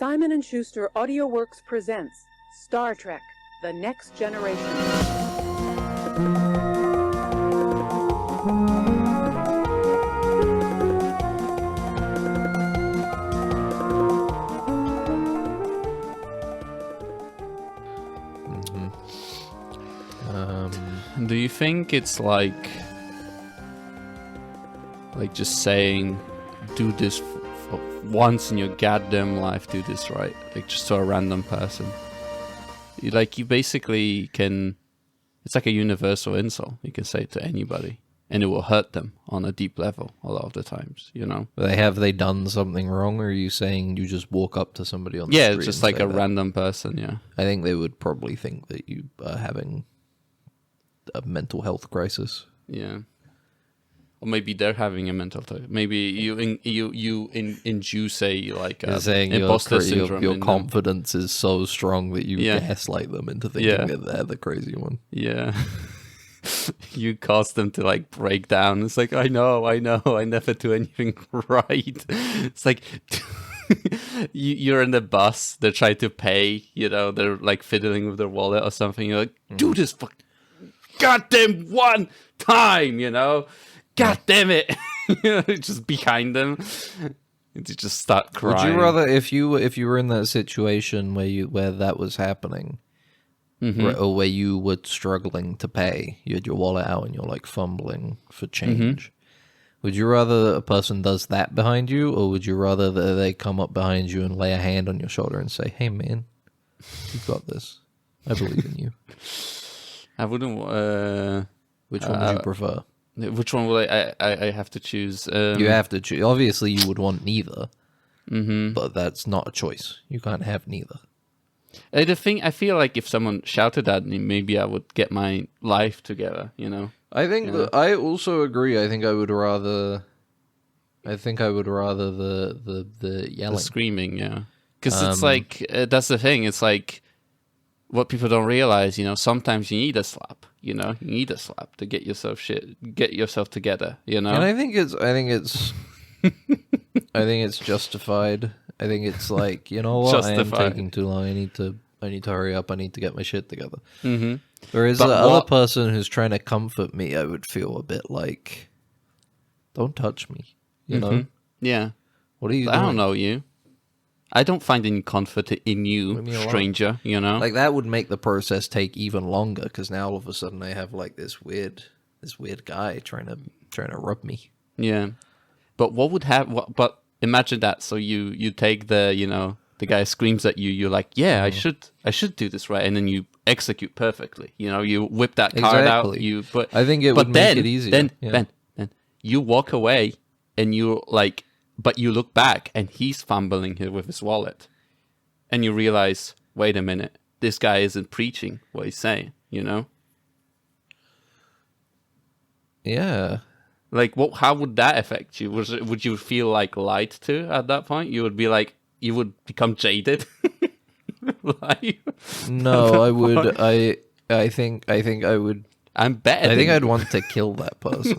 Simon & Schuster AudioWorks presents Star Trek: The Next Generation. Do you think it's like just saying, do this for once in your goddamn life, do this right, like just to a random person? You basically can, it's like a universal insult. You can say it to anybody and it will hurt them on a deep level a lot of the times, you know? Have they done something wrong, or are you saying you just walk up to somebody on the street? Yeah, it's just like a random person, yeah. I think they would probably think that you are having a mental health crisis. Yeah. Or maybe they're having a mental health. Maybe you induce a saying imposter syndrome. Your confidence is so strong that you gaslight them into thinking that they're the crazy one. Yeah. You cause them to break down. It's like, I know, I never do anything right. It's like you're in the bus, they're trying to pay, they're fiddling with their wallet or something. You're like, do this goddamn one time, God damn it. Just behind them. You just start crying. Would you rather, if you were in that situation where that was happening, or where you were struggling to pay, you had your wallet out and you're fumbling for change, would you rather a person does that behind you, or would you rather that they come up behind you and lay a hand on your shoulder and say, hey man, you've got this, I believe in you? I wouldn't. Which one would you prefer? Which one will I have to choose? You have to choose. Obviously, you would want neither. But that's not a choice. You can't have neither. The thing, I feel like if someone shouted at me, maybe I would get my life together. I think I also agree. I think I would rather. The yelling, the screaming. Yeah, because it's that's the thing. It's like, what people don't realize, sometimes you need a slap. You need a slap to get yourself together. And I think it's justified. I think it's like, you know what, justified. I am taking too long. I need to hurry up. I need to get my shit together. Whereas the other person who's trying to comfort me, I would feel a bit like, don't touch me. You know? Yeah. What are you doing? I don't know you. I don't find any comfort in you, stranger, Like, that would make the process take even longer, because now all of a sudden I have, this weird guy trying to rub me. Yeah. But what would happen, but imagine that, so you take the guy screams at you, you're like, yeah, I should do this right, and then you execute perfectly. You whip that card out, I think it would make it easier. Then you walk away, and you're like, but you look back and he's fumbling here with his wallet. And you realize, wait a minute, this guy isn't preaching what he's saying, Yeah. How would that affect you? Would you feel lied to at that point? You would be you would become jaded? No, I would. I think I would. I'm better. I think I'd want to kill that person.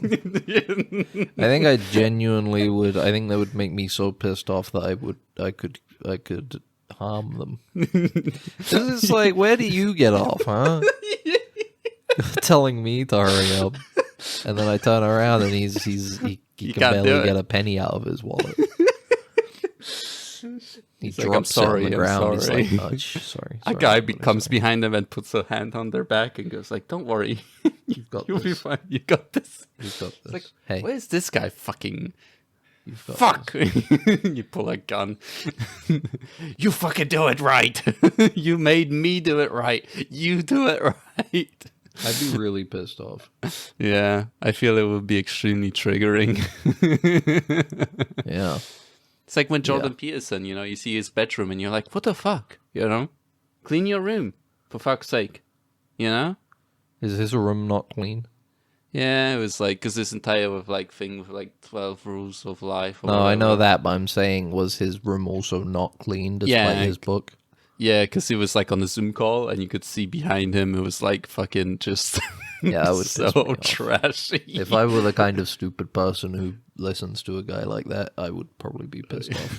I think I genuinely would. I think that would make me so pissed off that I could harm them. It's like, where do you get off, huh? Telling me to hurry up, and then I turn around and he can barely get a penny out of his wallet. He drops it on the ground. He's like, oh, sorry. A guy comes behind them and puts a hand on their back and goes don't worry. You'll be fine. You got this. You've got this. It's like, hey, where's this guy fucking... Fuck! You pull a gun. You fucking do it right. You made me do it right. You do it right. I'd be really pissed off. Yeah, I feel it would be extremely triggering. Yeah. It's like when Jordan Peterson, you see his bedroom and you're like, what the fuck? Clean your room, for fuck's sake. Is his room not clean? Yeah, it was because this entire thing with 12 rules of life. No, whatever. I know that, but I'm saying, was his room also not clean despite his book? Yeah, because he was like on a Zoom call, and you could see behind him. It was like fucking just Yeah, that would so piss me off. trashy. If I were the kind of stupid person who listens to a guy like that, I would probably be pissed off.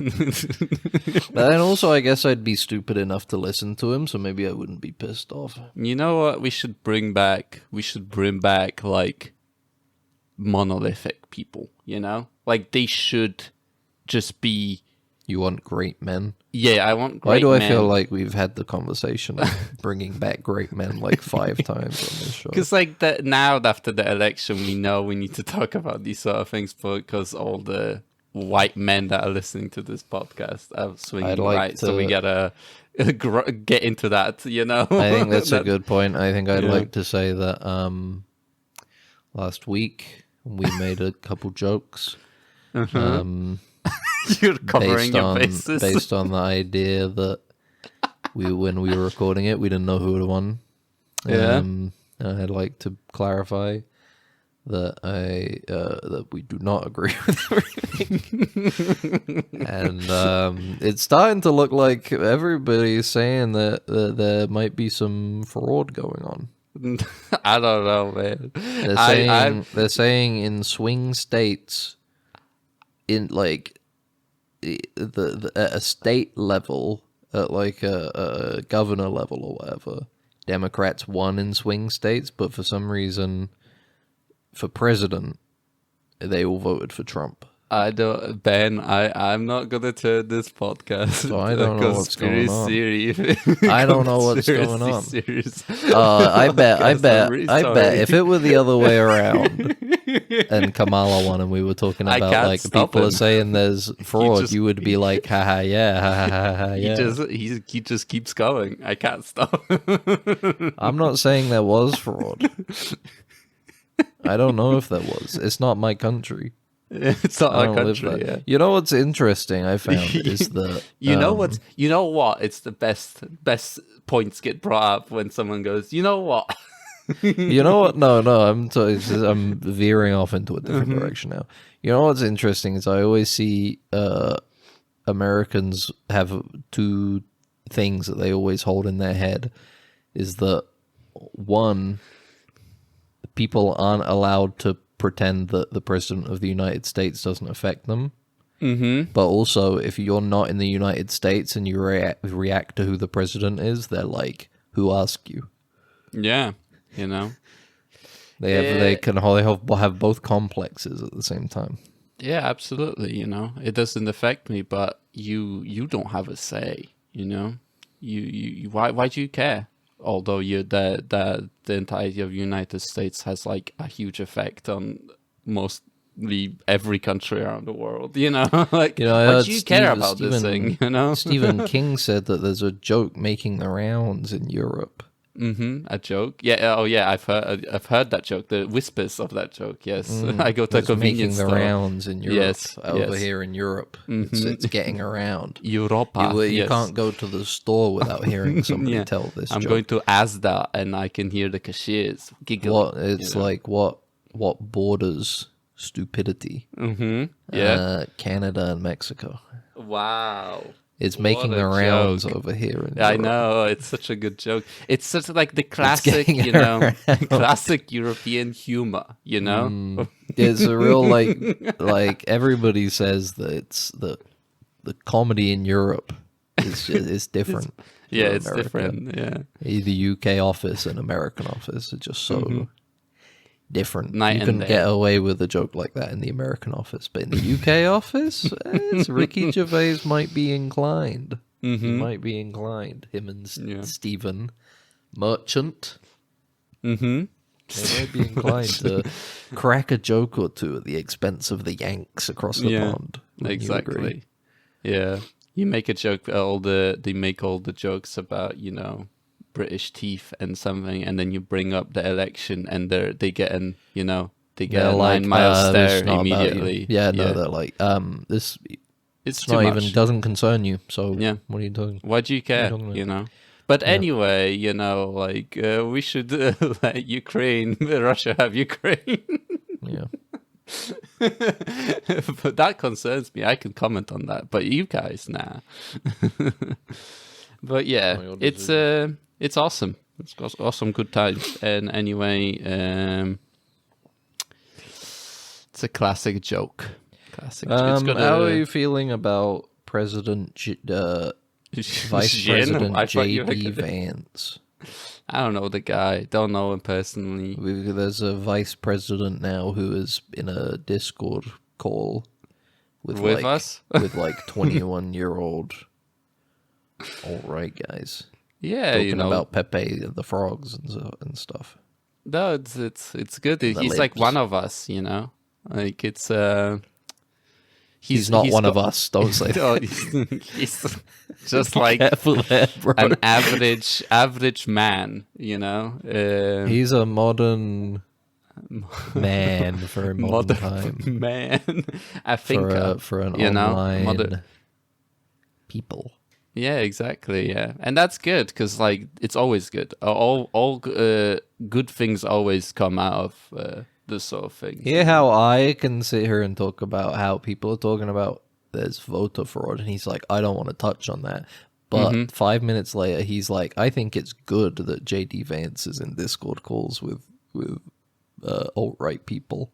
But then also, I guess I'd be stupid enough to listen to him, so maybe I wouldn't be pissed off. You know what? We should bring back like monolithic people. You know, like they should just be. You want great men? Yeah, I want great Why do I men. feel like we've had the conversation of bringing back great men like 5 times on this show? Because like that now after the election, we know we need to talk about these sort of things because all the white men that are listening to this podcast are swinging I'd like right. So to- we gotta get into that. You know, I think that's a good point. I think I'd Yeah. like to say that last week we made a couple jokes. You're covering your bases. Based on the idea that when we were recording it, we didn't know who would have won. Yeah. And I'd like to clarify that that we do not agree with everything. And it's starting to look like everybody's saying that there might be some fraud going on. I don't know, man. They're saying in swing states, in like at a state level, at like a governor level or whatever, Democrats won in swing states, but for some reason, for president, they all voted for Trump. I don't, Ben. I'm not gonna turn this podcast. So I into a don't know what's going on. conspiracy I don't know what's going conspiracy on. series. I bet I'm really sorry. if it were the other way around and Kamala won and we were talking I about can't like stop people him. are saying there's fraud, just- you would be like, haha, yeah, ha ha ha, yeah. He just keeps going. I can't stop. I'm not saying there was fraud. I don't know if there was. It's not my country. It's not I our don't live country. there. Yeah. You know what's interesting? I found is that You know what? You know what? It's the best points get brought up when someone goes, you know what? You know what? No. I'm veering off into a different direction now. You know what's interesting is I always see Americans have 2 things that they always hold in their head. Is that one, people aren't allowed to pretend that the president of the United States doesn't affect them. Mm-hmm. But also, if you're not in the United States and you react to who the president is, they're like, "Who asked you?" Yeah, you know. They have both complexes at the same time. Yeah, absolutely. You know, it doesn't affect me, but you don't have a say. You know, you why do you care? Although the entirety of the United States has like a huge effect on mostly every country around the world, you know, like You know, I why heard do you care Stephen- about this Stephen- thing, you know? Stephen King said that there's a joke making the rounds in Europe. A joke, yeah. Oh, yeah. I've heard that joke. The whispers of that joke. Yes, I go to a It's making convenience the store. rounds in Europe. Yes, over yes. here in Europe, it's getting around. Europa. You yes. can't go to the store without hearing somebody Yeah. tell this I'm joke. going to Asda and I can hear the cashiers giggling. What it's you know? like? What borders stupidity? Yeah. Canada and Mexico. Wow. It's making What a the rounds joke. over here. In I Europe. know, it's such a good joke. It's such like the classic, getting you know, classic European humor, you know? It's a real like everybody says that it's the comedy in Europe is different. Yeah, from it's America. different. Yeah. The UK office and American office are just so different. Night you and couldn't day. get away with a joke like that in the American office, but in the UK office, Ricky Gervais might be inclined. He might be inclined. Him and Yeah. Stephen Merchant. Mm-hmm. They might be inclined to crack a joke or two at the expense of the Yanks across the pond. Wouldn't you agree? Exactly. Yeah. You make a joke, they make all the jokes about, you know, British teeth and something, and then you bring up the election and they get a They're 9 mile this is stare not about you. immediately. Yeah, no, they're like, this It's it's too not much. even doesn't concern you. So Yeah. what are you doing? Why do you care? talking about? You know. But anyway, you know, like we should let Ukraine, Russia have Ukraine. Yeah. But that concerns me. I can comment on that, but you guys, nah. But yeah, your it's awesome. It's awesome, good times. And anyway, it's a classic joke. Classic. It's got how are you feeling about Vice President J.D. Vance? I don't know the guy. Don't know him personally. There's a vice president now who is in a Discord call with us, with like 21-year-old alt-right guys. Yeah, talking about Pepe the frogs and stuff. No, it's good. He's libs. like one of us, you know. Like it's He's not one of us. Don't say no, that. he's just like there, an average man, you know. He's a modern man for a modern time. Man, I think for an you online know, people. Yeah, exactly. Yeah, and that's good because like it's always good. All good things always come out of this sort of thing. Hear how I can sit here and talk about how people are talking about there's voter fraud, and he's like, I don't want to touch on that. But 5 minutes later, he's like, I think it's good that JD Vance is in Discord calls with alt-right people.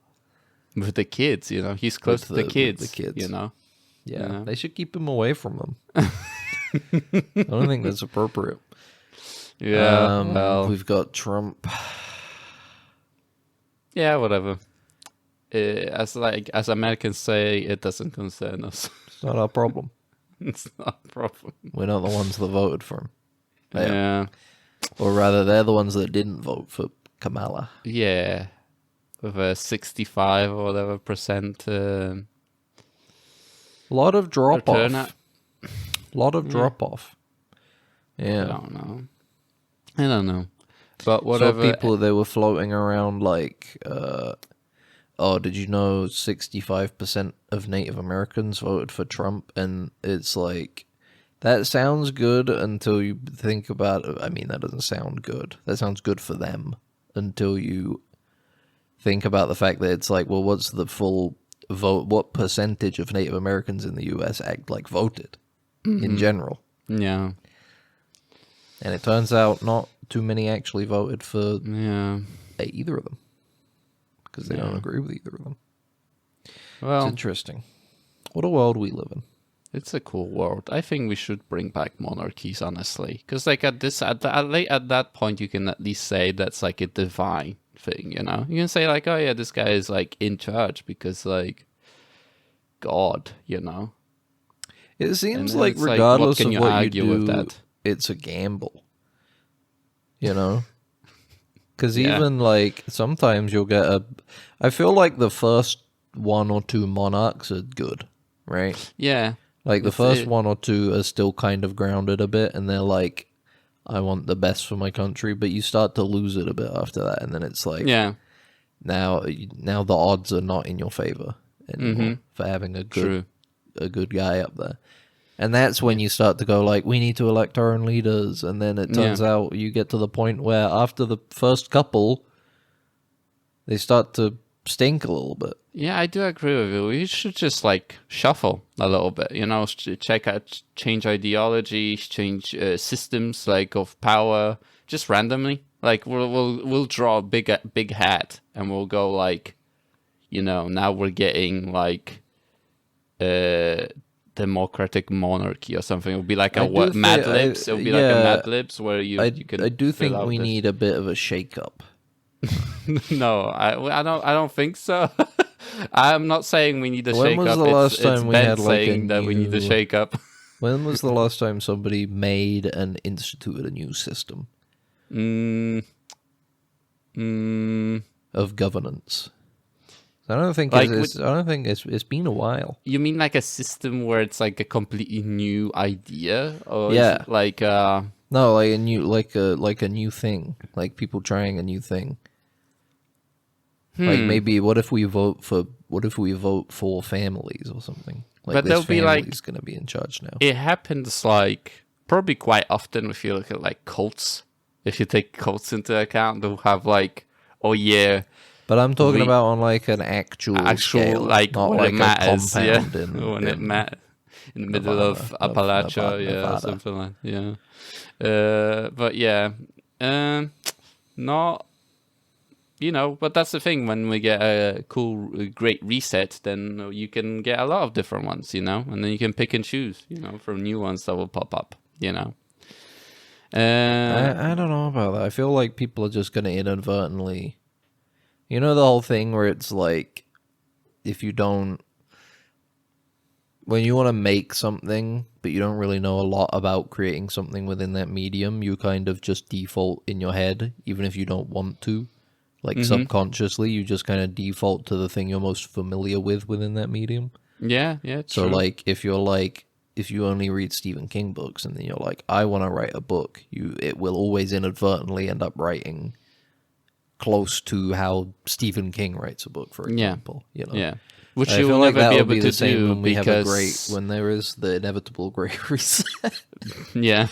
With the kids, you know, he's close to the kids. You know, yeah, you know? They should keep him away from them. I don't think that's appropriate. Yeah, well, we've got Trump. Yeah, whatever. As Americans say, it doesn't concern us. It's not our problem. It's not a problem. We're not the ones that voted for him. Yeah. Or rather, they're the ones that didn't vote for Kamala. Yeah. With a 65 or whatever percent. A lot of drop off. A lot of drop off. Yeah. I don't know. But whatever. So people, they were floating around like, did you know 65% of Native Americans voted for Trump? And it's like, that sounds good until you think about it. I mean, that doesn't sound good. That sounds good for them until you think about the fact that it's like, well, what's the full vote? What percentage of Native Americans in the U.S. voted in general? Yeah. And it turns out not too many actually voted for either of them because they don't agree with either of them. Well, it's interesting. What a world we live in. It's a cool world. I think we should bring back monarchies, honestly, because like at that point, you can at least say that's like a divine thing. You know, you can say like, oh yeah, this guy is like in charge because like God. You know, it seems like regardless of what you do, with that? It's a gamble. You know, because even like sometimes you'll get I feel like the first one or two monarchs are good, right? Yeah. Like the first one or two are still kind of grounded a bit, and they're like, I want the best for my country, but you start to lose it a bit after that, and then it's like, now the odds are not in your favor anymore for having a good guy up there. And that's when you start to go like, we need to elect our own leaders. And then it turns out you get to the point where after the first couple, they start to stink a little bit. Yeah, I do agree with you. We should just like shuffle a little bit, you know, change ideologies, change systems like of power, just randomly. Like we'll draw a big hat and we'll go like, you know, now we're getting like democratic monarchy or something. It'll be like Mad Libs. It'll be like a Mad Libs where you can. I do think we need a bit of a shake-up. No, I don't think so. I'm not saying we need a shake-up. When was the last time we had saying that we need a shake-up? When was the last time somebody made and instituted a new system of governance? I don't think it's been a while. You mean like a system where it's like a completely new idea, or is it like no, like a new thing, like people trying a new thing. Like maybe what if we vote for families or something? Like but this be family's going to be in charge now. It happens like probably quite often if you look at like cults. If you take cults into account, they'll have like, oh yeah. But I'm talking about on like an actual scale, like not when like it matters, a compound. when it matters. in the middle of Appalachia, Nevada. something like but yeah, not. But that's the thing. When we get a cool, great reset, then you can get a lot of different ones, and then you can pick and choose, from new ones that will pop up, I don't know about that. I feel like people are just going to inadvertently, the whole thing where it's like, if you don't, when you want to make something, but you don't really know a lot about creating something within that medium, you kind of just default in your head, even if you don't want to. Like subconsciously, you just kind of default to the thing you're most familiar with within that medium. Yeah, So true. like, if you only read Stephen King books and then you're like, I want to write a book, it will always inadvertently end up writing close to how Stephen King writes a book, for example. Yeah. Which I you feel will like never that be will able be to the same do when we because when there is the inevitable great reset. yeah.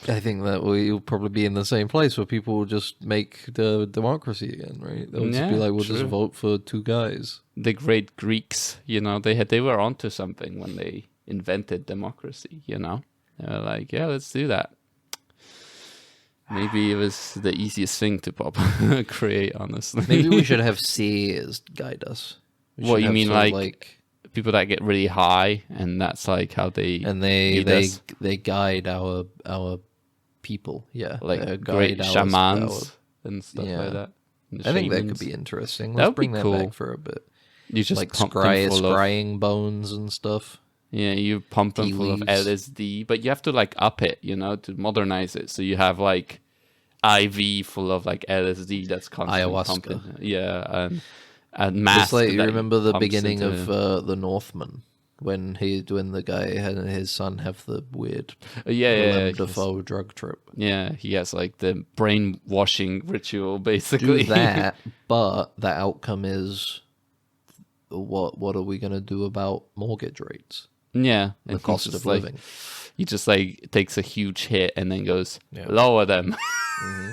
I think that we'll probably be in the same place where people will just make the democracy again, right? They'll just be Yeah, like, we'll true. just vote for two guys. The great Greeks, they were onto something when they invented democracy, They were like, yeah, let's do that. Maybe it was the easiest thing to create, honestly. Maybe we should have seers guide us. What you mean, like people that get really high, and that's like how they lead us? they guide our people, yeah, Like guide great shamans and stuff yeah. like that. And I think that shamans. could be interesting. That Let's would be bring that cool. back for a bit. You just Like pump them full of scrying bones and stuff. Yeah, you pump them Tea full of leaves. LSD, but you have to like up it, to modernize it. So you have like IV full of like LSD that's constantly Ayahuasca. pumping. Yeah, and mask. It's like, you that remember the pumps beginning into- of The Northman when the guy and his son have the weird yeah, Dafoe drug trip. yeah, he has like the brainwashing ritual Do basically. that, but the outcome is what are we gonna do about mortgage rates? Yeah, The and cost of living. He just like takes a huge hit and then goes Yeah. lower them. Mm-hmm.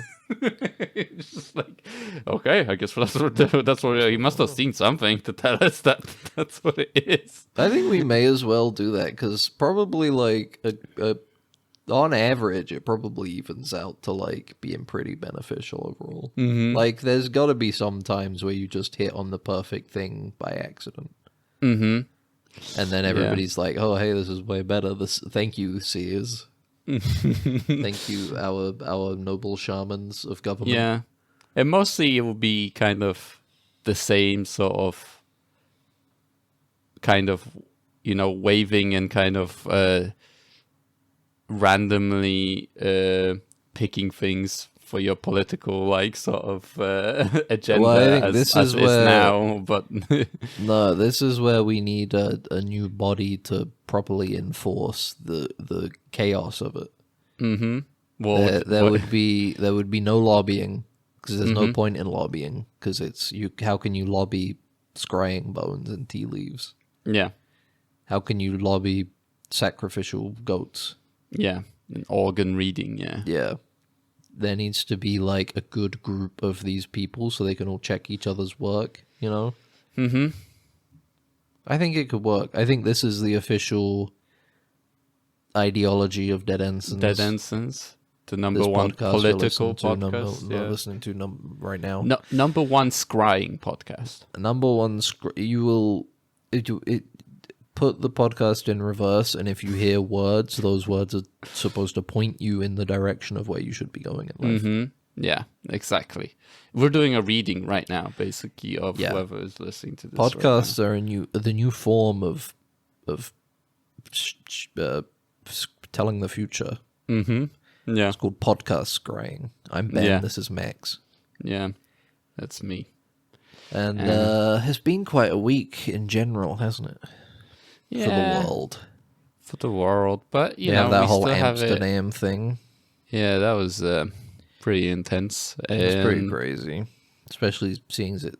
It's just like, okay, I guess that's what he must have seen something to tell us that that's what it is. I think we may as well do that because probably like on average, it probably evens out to like being pretty beneficial overall. Mm-hmm. Like, there's got to be some times where you just hit on the perfect thing by accident, Mm-hmm. and then everybody's like, "Oh, hey, this is way better." Thank you, seers. Thank you, our noble shamans of government. Yeah, and mostly it will be kind of the same sort of, waving and kind of randomly picking things for your political sort of agenda. Well, I think as, this as is where- now, but No, this is where we need a new body to properly enforce the chaos of it. mm-hmm. Well, There would be no lobbying because there's no point in lobbying because it's you. How can you lobby scrying bones and tea leaves? yeah, How can you lobby sacrificial goats? yeah, an organ reading, yeah. Yeah, there needs to be like a good group of these people so they can all check each other's work. Mm-hmm. I think it could work. I think this is the official ideology of Dead Ensigns. Dead Ensigns, the number This one podcast you're political listening to, podcast. not yeah. listening to right now. No, number one scrying podcast. Number one, you will put the podcast in reverse, and if you hear words, those words are supposed to point you in the direction of where you should be going in life. Mm-hmm. Yeah, exactly. We're doing a reading right now, basically, of Yeah. whoever is listening to this. Podcasts are the new form of telling the future. Right now. Mm-hmm. Yeah, It's called podcast scrying. I'm Ben. Yeah. This is Max. yeah, that's me. And has been quite a week in general, hasn't it? Yeah, For the world. for the world. But You have we that whole still have it. Amsterdam thing. Yeah, that was pretty intense. It's pretty And- crazy, especially seeing as it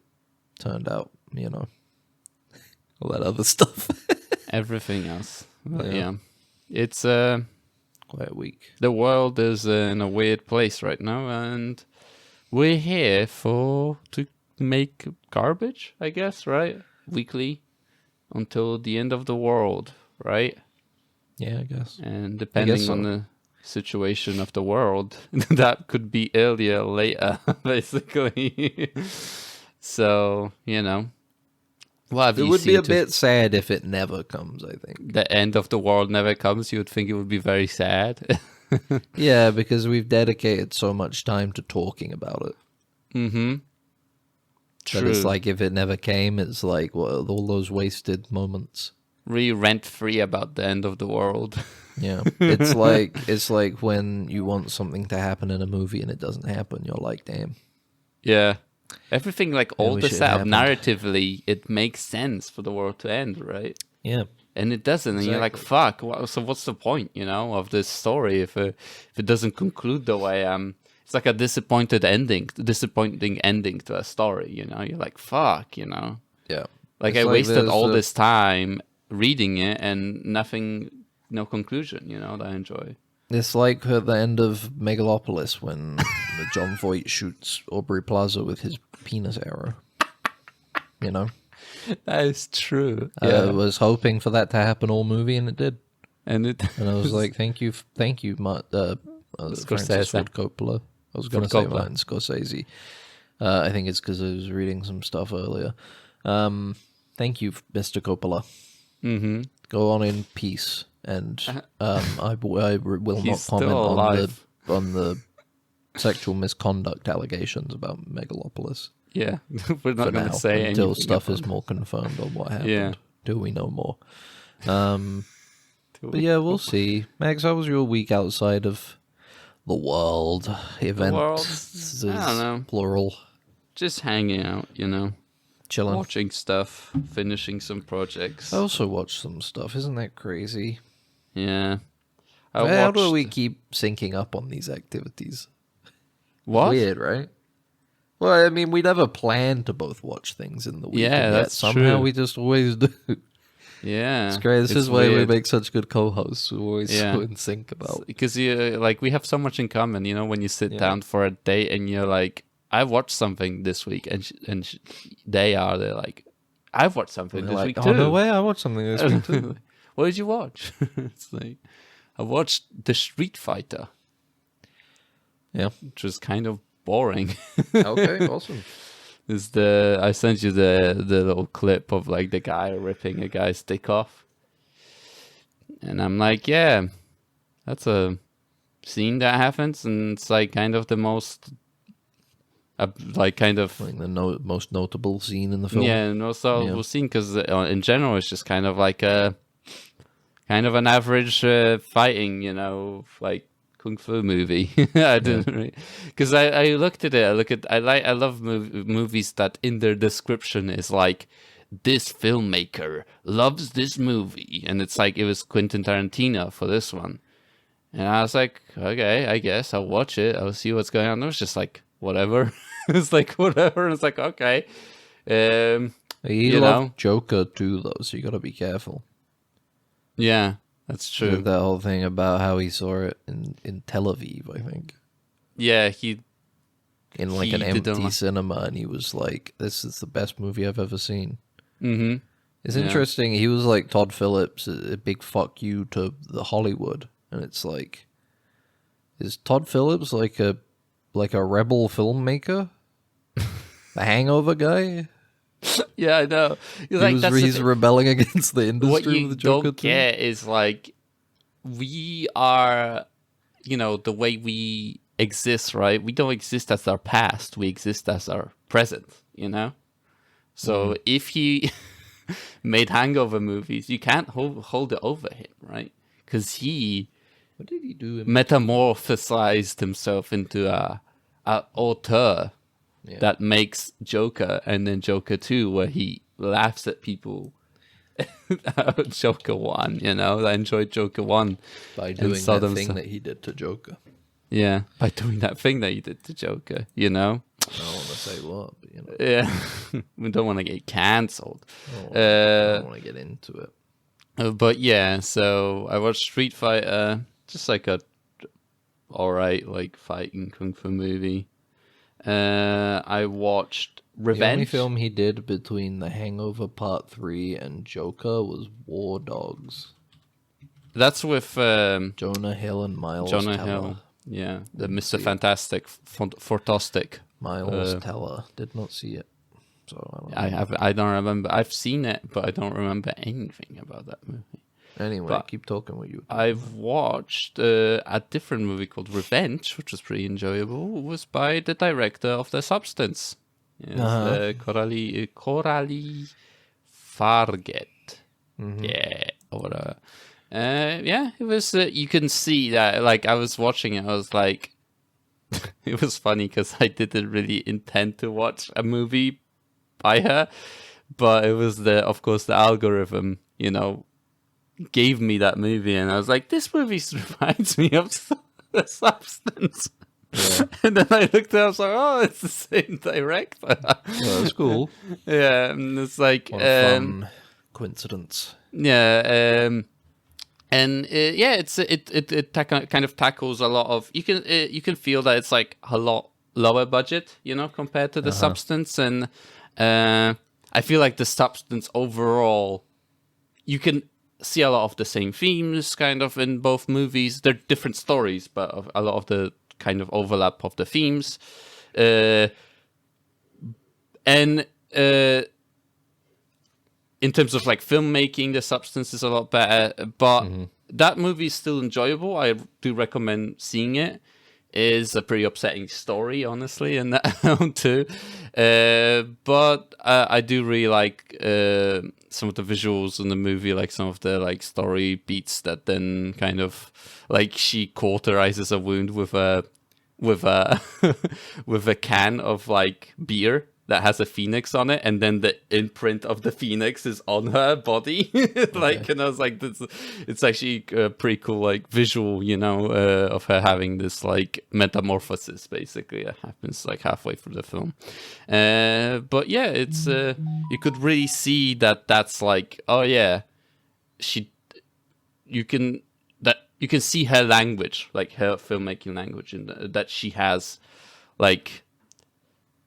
turned out, all that other stuff. everything else. But Yeah. yeah, it's Quite a week. the world is in a weird place right now, and we're here to make garbage, I guess, right? Weekly until the end of the world. right? Yeah, I guess. And depending so. on the situation of the world, that could be earlier or later, basically. So, what have It you would be seen a bit sad if it never comes, I think. the end of the world never comes? You would think it would be very sad. Yeah, because we've dedicated so much time to talking about it. Mm-hmm. But it's True. like if it never came, it's like all those wasted moments. Really rent-free about the end of the world. Yeah, it's like when you want something to happen in a movie and it doesn't happen. You're like, damn. Yeah. Everything, like, I all wish the it setup, happened. narratively, it makes sense for the world to end, right? Yeah, And it doesn't, and you're like, fuck, so what's the point, of this story if it doesn't conclude the way it's like a disappointing ending to a story, You're like, fuck, yeah. Like, It's I wasted there's all this time reading it and nothing, no conclusion, that I enjoy. It's like at the end of Megalopolis when John Voight shoots Aubrey Plaza with his penis arrow. That is true. I was hoping for that to happen all movie, and it did. And I was like, thank you, Francis Scorsese. Ford Coppola. I was going to say Martin Scorsese. I think it's because I was reading some stuff earlier. Thank you, Mr. Coppola. Mm-hmm. Go on in peace, and I will He's not still comment alive. on the sexual misconduct allegations about Megalopolis. Yeah, we're not going to say anything until stuff about is more confirmed on what happened. Yeah. Till we know more. But yeah, we'll see. Max, how was your week outside of the world events? I don't know. Plural. Just hanging out, Chilling. watching stuff, finishing some projects. I also watched some stuff. Isn't that crazy? Yeah. How do we keep syncing up on these activities? What? Weird, right? Well, I mean, we never planned to both watch things in the week. Yeah, and yet that's somehow true. we just always do. Yeah. It's great. This is why we weird. make such good co-hosts. We're always Yeah. so in sync about. Because we have so much in common, when you sit down for a date and you're like, I watched something this week, and they're like, I've watched something this week too. Oh, no way, I watched something this week too. What did you watch? It's like, I watched The Street Fighter, Yeah. which was kind of boring. Okay, awesome. I sent you the little clip of like the guy ripping a guy's dick off, and I'm like, yeah, that's a scene that happens, and it's like kind of the most, like kind of Like the most notable scene in the film. yeah, notable scene because in general it's just kind of like a kind of an average fighting, like kung fu movie. I didn't because I looked at it. I love movies that in their description is like, this filmmaker loves this movie, and it's like it was Quentin Tarantino for this one, and I was like, okay, I guess I'll watch it. I'll see what's going on. It was just like whatever. It's like whatever. It's like okay. He loved Joker too, though, so you got to be careful. Yeah, that's true. With that whole thing about how he saw it in Tel Aviv, I think. Yeah, in like an empty cinema, and he was like, "This is the best movie I've ever seen." Mm-hmm. It's interesting. He was like Todd Phillips, a big fuck you to the Hollywood, and it's like, is Todd Phillips like a rebel filmmaker, the Hangover guy? Yeah, I know. He's rebelling against the industry. What you with the Joker don't get is like, we are, the way we exist, right? We don't exist as our past. We exist as our present. So if he made Hangover movies, you can't hold it over him, right? Because What did he do? metamorphosized himself into a auteur that makes Joker, and then Joker 2, where he laughs at people. Joker 1, I enjoyed Joker 1 By doing that thing that he did to Joker. Yeah, by doing that thing that he did to Joker, I don't want to say what, but Yeah, we don't want to get cancelled. I don't want to get into it. But yeah, so I watched Street Fighter, just like a alright, like fighting kung fu movie. I watched Revenge. The only film he did between The Hangover Part 3 and Joker was War Dogs. That's with Jonah Hill and Miles Jonah Teller. Hill. Yeah, the Didn't Mr. see it. Fantastic, Fantastic. Miles Teller. Did not see it. So I don't know. I don't remember. I've seen it, but I don't remember anything about that movie. Anyway, but keep talking with you. I've watched a different movie called Revenge, which was pretty enjoyable. It was by the director of The Substance. Yes, Coralie Farget. Yeah, or whatever. Yeah, it was. You can see that. Like, I was watching it, I was like, it was funny because I didn't really intend to watch a movie by her, but it was of course, the algorithm, gave me that movie, and I was like, this movie reminds me of The Substance. Yeah. And then I looked at it, I was like, oh, it's the same director. Well, that's cool. Yeah, and it's like, What a fun coincidence. yeah, and it kind of tackles a lot of, you can feel that it's like a lot lower budget, compared to The Substance, and I feel like The Substance overall, you can see a lot of the same themes kind of in both movies. They're different stories, but a lot of the kind of overlap of the themes. And in terms of like filmmaking, The Substance is a lot better, but that movie is still enjoyable. I do recommend seeing it. Is a pretty upsetting story, honestly, in that film too. But I do really like some of the visuals in the movie, like some of the like story beats that then kind of like she cauterizes a wound with a with a can of like beer that has a phoenix on it, and then the imprint of the phoenix is on her body. Like, and I was like, it's actually a pretty cool like visual, of her having this like metamorphosis basically that happens like halfway through the film. But yeah, it's you could really see that that's like, oh yeah, you can see her language, like her filmmaking language, and that she has like.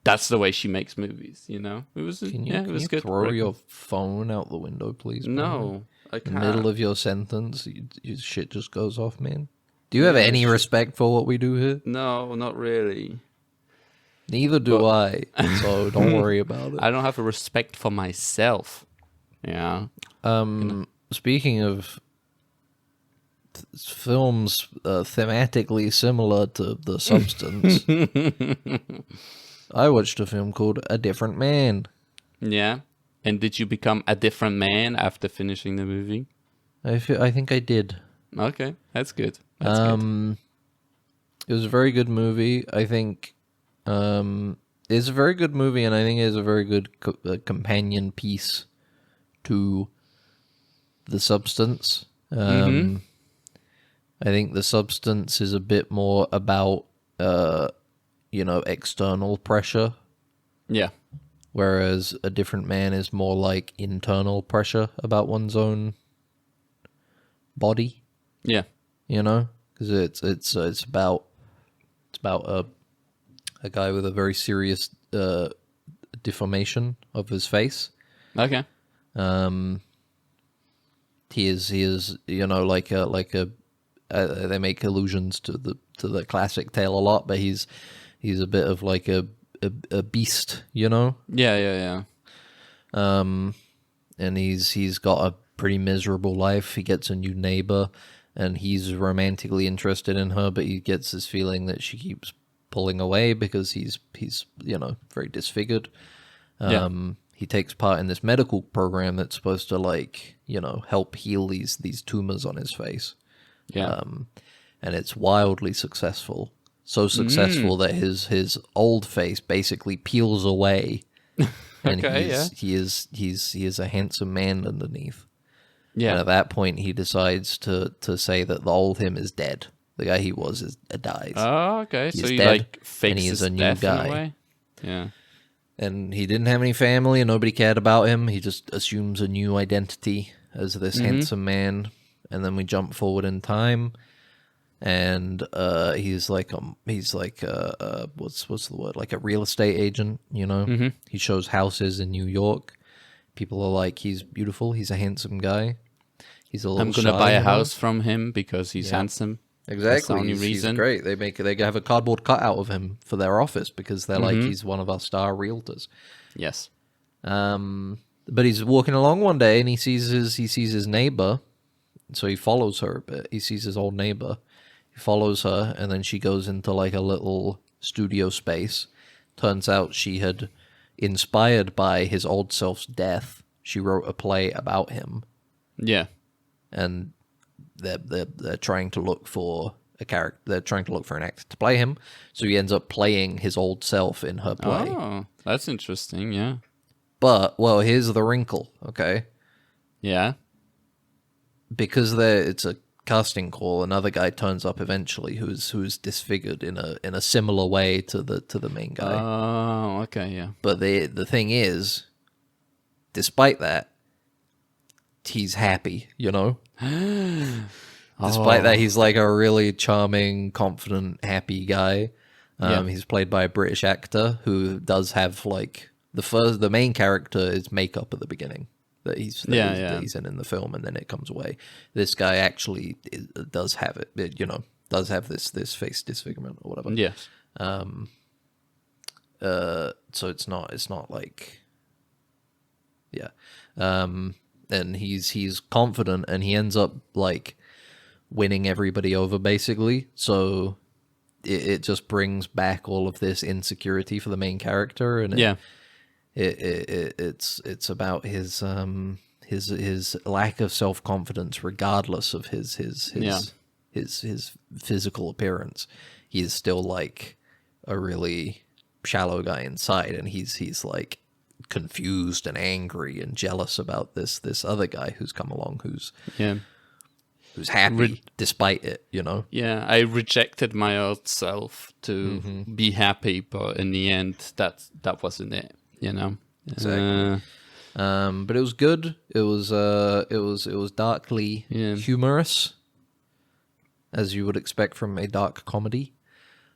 That's the way she makes movies, It was Can it was you good. throw your phone out the window, please? No, I In can't. the middle of your sentence, your shit just goes off, man. Do you have any respect for what we do here? No, not really. Neither do I, so don't worry about it. I don't have a respect for myself. Yeah. Speaking of films thematically similar to The Substance, I watched a film called A Different Man. Yeah. And did you become a different man after finishing the movie? I think I did. Okay, that's good. That's good. It was a very good movie. I think it's a very good movie, and I think it's a very good companion piece to The Substance. I think The Substance is a bit more about external pressure. Yeah. Whereas A Different Man is more like internal pressure about one's own body. Yeah. Because it's about a guy with a very serious deformation of his face. Okay. He is like a they make allusions to the classic tale a lot, but he's a bit of like a beast, Yeah. and he's got a pretty miserable life. He gets a new neighbor, and he's romantically interested in her, but he gets this feeling that she keeps pulling away because he's very disfigured. He takes part in this medical program that's supposed to help heal these tumors on his face. Yeah. And it's wildly successful. So successful that his old face basically peels away, and he is a handsome man underneath. Yeah. And at that point, he decides to say that the old him is dead. The guy he was dies. Oh, okay. He's so he dead, like fakes and he is his a new death guy. in a way? Yeah. And he didn't have any family, and nobody cared about him. He just assumes a new identity as this handsome man. And then we jump forward in time, and he's like what's the word? Like a real estate agent, He shows houses in New York. People are like, he's beautiful. He's a handsome guy. He's a little I'm gonna shy, buy a you know? house from him because he's Yeah. handsome. Exactly. That's the only He's reason. great. They have a cardboard cutout of him for their office because they're like, Mm-hmm. he's one of our star realtors. Yes. But he's walking along one day and he sees his neighbor, so he follows her a bit. He sees his old neighbor. He follows her, and then she goes into like a little studio space. Turns out she had, inspired by his old self's death, she wrote a play about him, Yeah. and they're trying to look for a character. They're trying to look for an actor to play him. So he ends up playing his old self in her play. Oh, that's interesting. Yeah. But well, here's the wrinkle. Okay, Yeah. because it's a casting call, another guy turns up eventually who's disfigured in a similar way to the main guy. Oh, okay. Yeah. But the thing is, despite that, he's happy, you know? Despite that, he's like a really charming, confident, happy guy. Yeah. He's played by a British actor who does have like the main character is makeup at the beginning that he's in the film, and then it comes away. This guy actually does have it, you know, does have this face disfigurement or whatever. Yes. So it's not like, yeah. And he's confident, and he ends up like winning everybody over basically. So it just brings back all of this insecurity for the main character, and it's about his lack of self-confidence regardless of his physical appearance. He is still like a really shallow guy inside, and he's like confused and angry and jealous about this other guy who's come along who's happy despite it, you know. Yeah, I rejected my old self to be happy, but in the end that wasn't it, you know. Exactly. But it was good. It was darkly humorous, as you would expect from a dark comedy.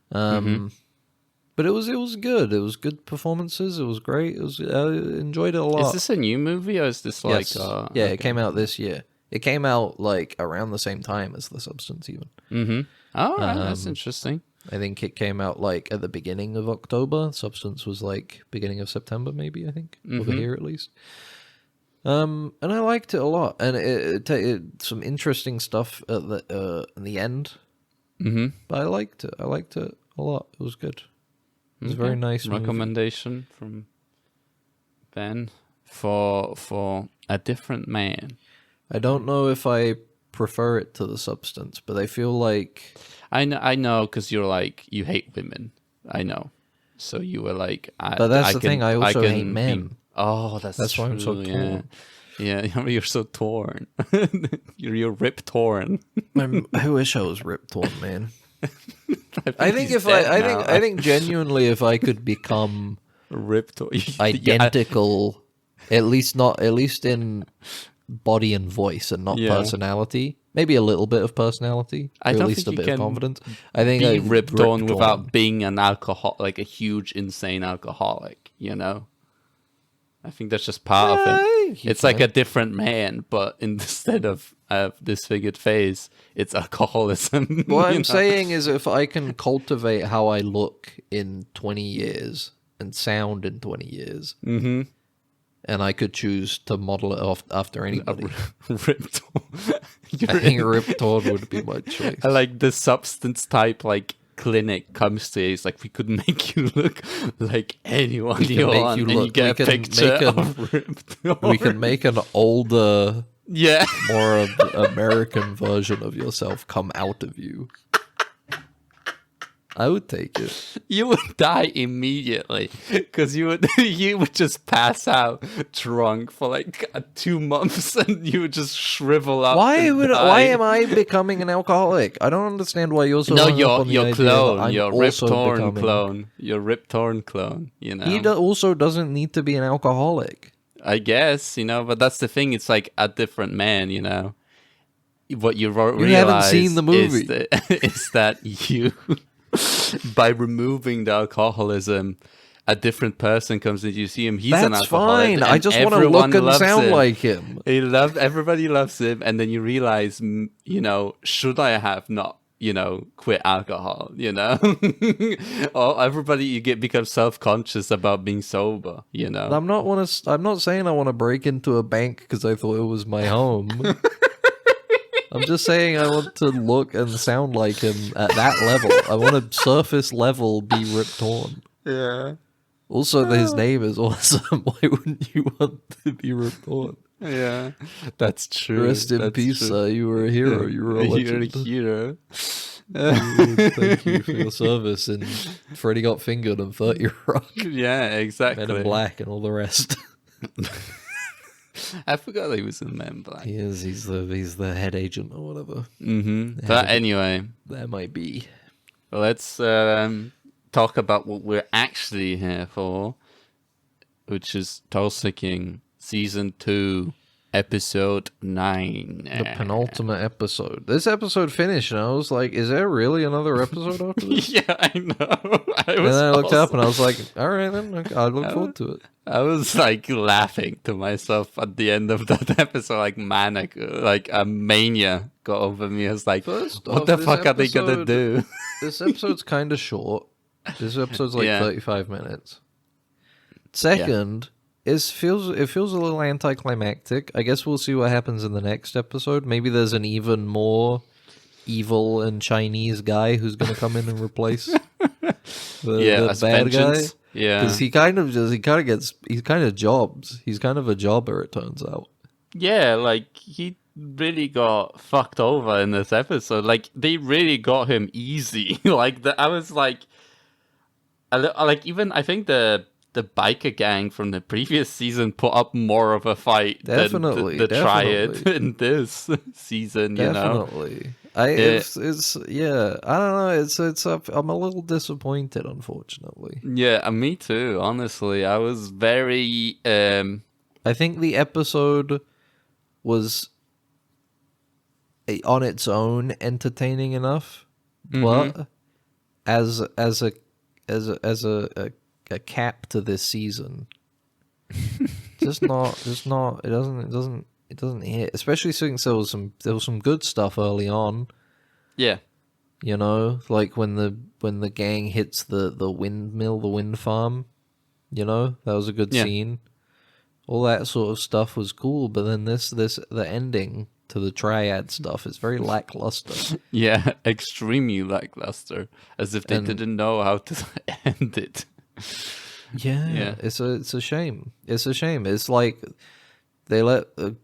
But it was good. It was good performances. It was great. I enjoyed it a lot. Is this a new movie or is this like? Yes. It came out this year. It came out like around the same time as The Substance, even. Mm-hmm. Oh, that's interesting. I think it came out like at the beginning of October. Substance was like beginning of September, maybe. I think over here at least. And I liked it a lot, and it some interesting stuff at in the end. But I liked it. I liked it a lot. It was good. It was a very nice recommendation from Ben for A Different Man. I don't know if I prefer it to The Substance, but I feel like I know because you're like you hate women. I know, so you were like. But that's the thing. I also hate men. That's why I'm so torn. Yeah, you're so torn. you're rip torn. I wish I was rip torn, man. I think genuinely, if I could become rip torn, identical, at least in body and voice, and not personality. Maybe a little bit of personality, or at least a bit of confidence. I think be ripped on without being an like a huge, insane alcoholic. You know. I think that's just part of it. It's like a different man, but instead of disfigured face, it's alcoholism. What I'm saying is, if I can cultivate how I look in 20 years and sound in 20 years, and I could choose to model it off after anybody, ripped. I think ripped torn would be my choice. I like the Substance type, like clinic comes to you. It's like we could make you look like anyone you want, and you get a picture of ripped torn. We can make an older, more American version of yourself come out of you. I would take it. You would die immediately because you would just pass out drunk for like 2 months, and you would just shrivel up. Why am I becoming an alcoholic? I don't understand why you're so. No, your clone, your Rip Torn clone, your Rip Torn clone. You know, he also doesn't need to be an alcoholic. I guess, you know, but that's the thing. It's like a different man. You know, what you haven't seen the movie. Is that you. By removing the alcoholism, a different person comes and you see him, he's an That's alcoholic. fine. and I just want to everyone look and loves sound him. like him. Everybody loves him, and then you realize, should I have not, quit alcohol, or everybody become self-conscious about being sober, I'm not saying I want to break into a bank because I thought it was my home. I'm just saying I want to look and sound like him at that level. I want to surface level be Rip Torn. Yeah. Also, his name is awesome. Why wouldn't you want to be Rip Torn? Yeah, that's true. Rest in peace, sir. You were a hero. You were a legend. You're a hero. Thank you for your service in Freddy Got Fingered and 30 Rock. Yeah, exactly. Men in Black and all the rest. I forgot he was in Men in Black. He is. He's the head agent or whatever. Mm-hmm. But anyway, that might be. Let's talk about what we're actually here for, which is Tulsa King Season 2, Episode 9. The penultimate episode. This episode finished, and I was like, is there really another episode after this? Yeah, I know. And then I looked up, and I was like, all right, then. I look forward to it. I was like laughing to myself at the end of that episode, like manic, like a mania got over me. I was like, what the fuck are they gonna do? This episode's kind of short. This episode's like 35 minutes. Second, it feels a little anticlimactic. I guess we'll see what happens in the next episode. Maybe there's an even more evil and Chinese guy who's going to come in and replace the bad guy. Yeah, because he kind of jobs. He's kind of a jobber, it turns out. Yeah, like he really got fucked over in this episode. Like they really got him easy. I was like, even I think the biker gang from the previous season put up more of a fight than the Triad in this season. Definitely. I don't know. I'm a little disappointed, unfortunately. Yeah, me too. Honestly, I was very. I think the episode was on its own entertaining enough, but as a cap to this season, just not. It doesn't hit, especially since there was some good stuff early on. Yeah, like when the gang hits the windmill, the wind farm. That was a good scene. All that sort of stuff was cool, but then the ending to the Triad stuff is very lackluster. Yeah, extremely lackluster, as if they didn't know how to end it. Yeah. It's a shame. It's a shame. It's like they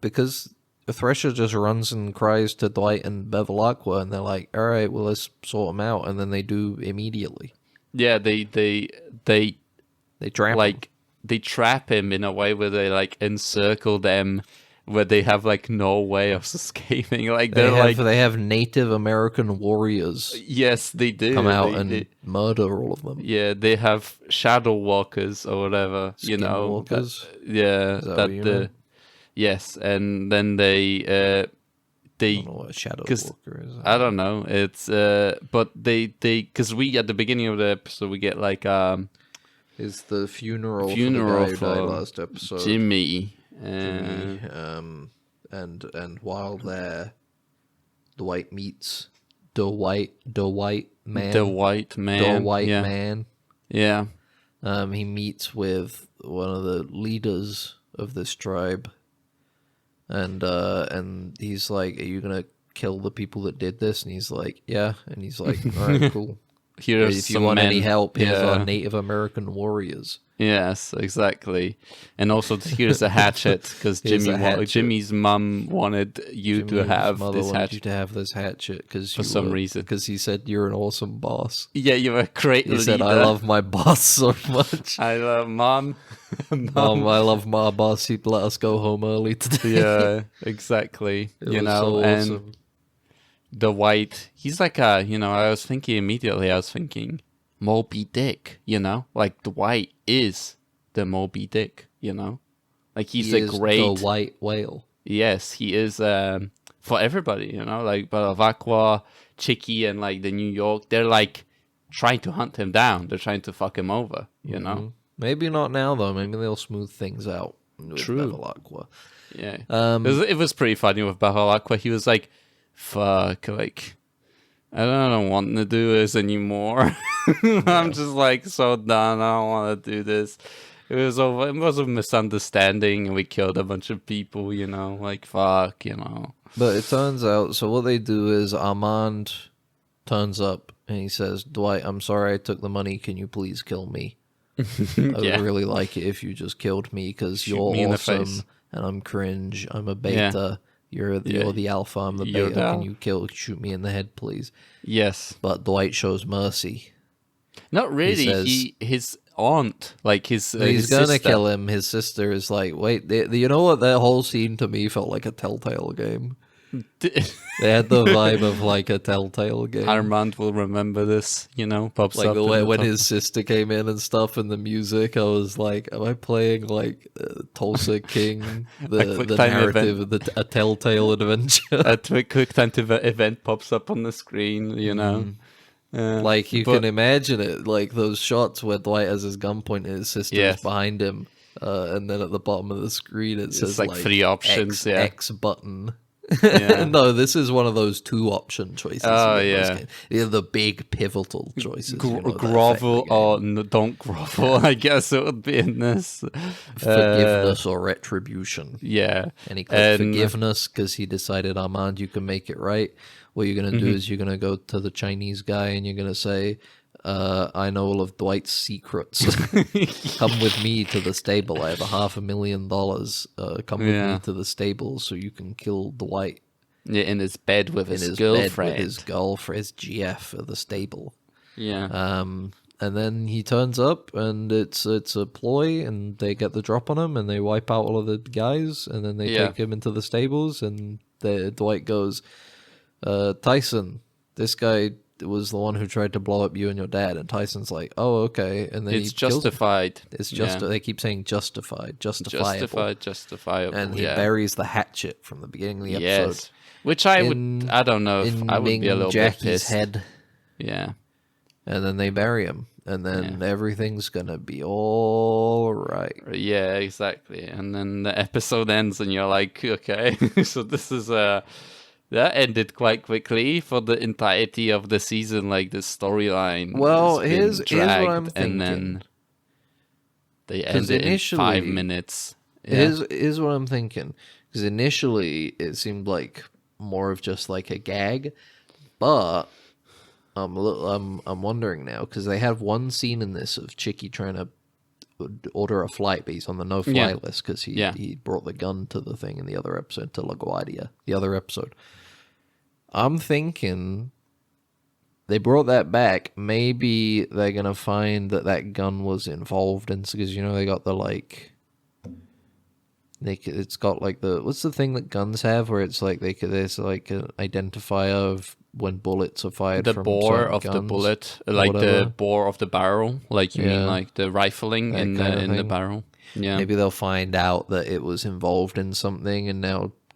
because Thresher just runs and cries to Dwight and Bevilacqua, and they're like, all right, well, let's sort them out, and then they do immediately. Yeah, they trap him. They trap him in a way where they encircle them, where they have no way of escaping. They have Native American warriors. Yes, they do. Come out and murder all of them. Yeah, they have shadow walkers or whatever. Skinwalkers. Yes, and then they I don't know what a shadow walker is. I don't know. It's but they because we at the beginning of the episode we get is the funeral for the guy who died last episode. Jimmy. And while there, Dwight meets the white man. Yeah. He meets with one of the leaders of this tribe, and he's like, "Are you gonna kill the people that did this?" And he's like, "Yeah." And he's like, "All right, cool. If you want any help, here's our Native American warriors." Yes, exactly. And also here's a hatchet because Jimmy's mum wanted you to have this hatchet. You to have this hatchet for some reason. Because he said you're an awesome boss. Yeah, you're a great leader. He said, "I love my boss so much. I love Mom. Mom, I love my boss. He'd let us go home early today." Yeah, exactly. It was so awesome. And the white, he's like I was thinking Moby Dick, Dwight is the Moby Dick, like he's a great the white whale. Yes, he is for everybody, Bevilacqua, Chicky, and the New York, they're trying to hunt him down. They're trying to fuck him over, Maybe not now though. Maybe they'll smooth things out with True. Bevilacqua. Yeah. It was pretty funny with Bevilacqua. He was like, fuck, like, I don't want to do this anymore. I'm just like so done. I don't want to do this. It was a misunderstanding, and we killed a bunch of people, you know, like, fuck, you know. But it turns out, so what they do is Armand turns up and he says, Dwight, I'm sorry I took the money. Can you please kill me? I would really like it if you just killed me because you're me in the awesome face. and I'm cringe. I'm a beta. You're the alpha. I'm the beta. Can you shoot me in the head, please? Yes. But Dwight shows mercy. Not really. He says- His aunt, like his He's gonna sister. kill him. His sister is like, wait, you know what? That whole scene to me felt like a Telltale game. They had the vibe of like a Telltale game. Armand will remember this, you know, pops Like up. the in way the when top. his sister came in and stuff, and the music, I was like, "Am I playing like Tulsa King, the quick-time narrative of a Telltale adventure?" A quick time to event pops up on the screen, you know. Like you but- can imagine it, like those shots where Dwight has his gun pointed, his sister Yes. is behind him, and then at the bottom of the screen it says like 3 options, X button. Yeah. No, this is one of those 2 option choices. Oh, in those yeah. games. They're the big pivotal choices. you know, that affect the grovel game. or no, don't grovel, I guess it would be in this. Forgiveness or retribution. Yeah. And he clicked forgiveness because he decided, Armand, you can make it right. What you're going to do is you're going to go to the Chinese guy and you're going to say, I know all of Dwight's secrets. Come with me to the stable. I have $500,000. Come with me to the stable so you can kill Dwight. Yeah, in his bed with his Bed girlfriend. with his girlfriend, his GF at the stable. Yeah. And then he turns up, and it's a ploy, and they get the drop on him, and they wipe out all of the guys, and then they take him into the stables, and Dwight goes, Tyson, this guy was the one who tried to blow up you and your dad, and Tyson's like, oh, okay, and then It's he kills him. justified. It's just they keep saying justifiable, Justifiable. and he yeah. buries the hatchet from the beginning of the Yes. episode. Which I don't know if in I would be a Ming little Jackie's bit pissed. head. Yeah. And then they bury him, and then everything's gonna be all right. Yeah, exactly. And then the episode ends, and you're like, okay, so this is that ended quite quickly for the entirety of the season. Like the storyline. Well, has been here's what dragged, I'm thinking. and then they 'Cause ended in initially- 5 minutes. Yeah. Here's what I'm thinking. Because initially it seemed like more of just like a gag, but I'm wondering now because they have one scene in this of Chicky trying to order a flight, but he's on the no-fly list because he brought the gun to the thing in the other episode, to LaGuardia, the other episode. I'm thinking they brought that back. Maybe they're gonna find that gun was involved in, because you know they got the like. It's got like what's the thing that guns have where it's like there's like an identifier of when bullets are fired The from bore certain of the guns bullet, or like the whatever. bore of the barrel, like you mean like the rifling That in kind of the thing. barrel. Yeah. Maybe they'll find out that it was involved in something, and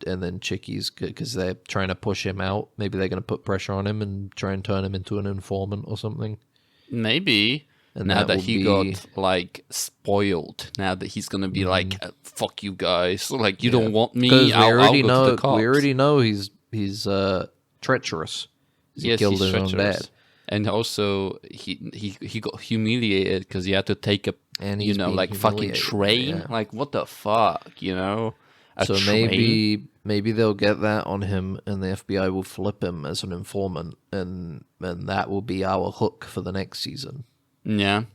then Chicky's good because they're trying to push him out. Maybe they're going to put pressure on him and try and turn him into an informant or something. Maybe. And Now that will he be- got like spoiled, now that he's gonna be like, "Fuck you guys!" Like you don't want me. Because I'll go to the cops. we already know he's treacherous. He Yes, killed he's his own treacherous. dad. And also, he got humiliated because he had to take a And he's being like fucking humiliated, train. yeah. Like what the fuck, you know? A So train? maybe they'll get that on him, and the FBI will flip him as an informant, and that will be our hook for the next season. Yeah. And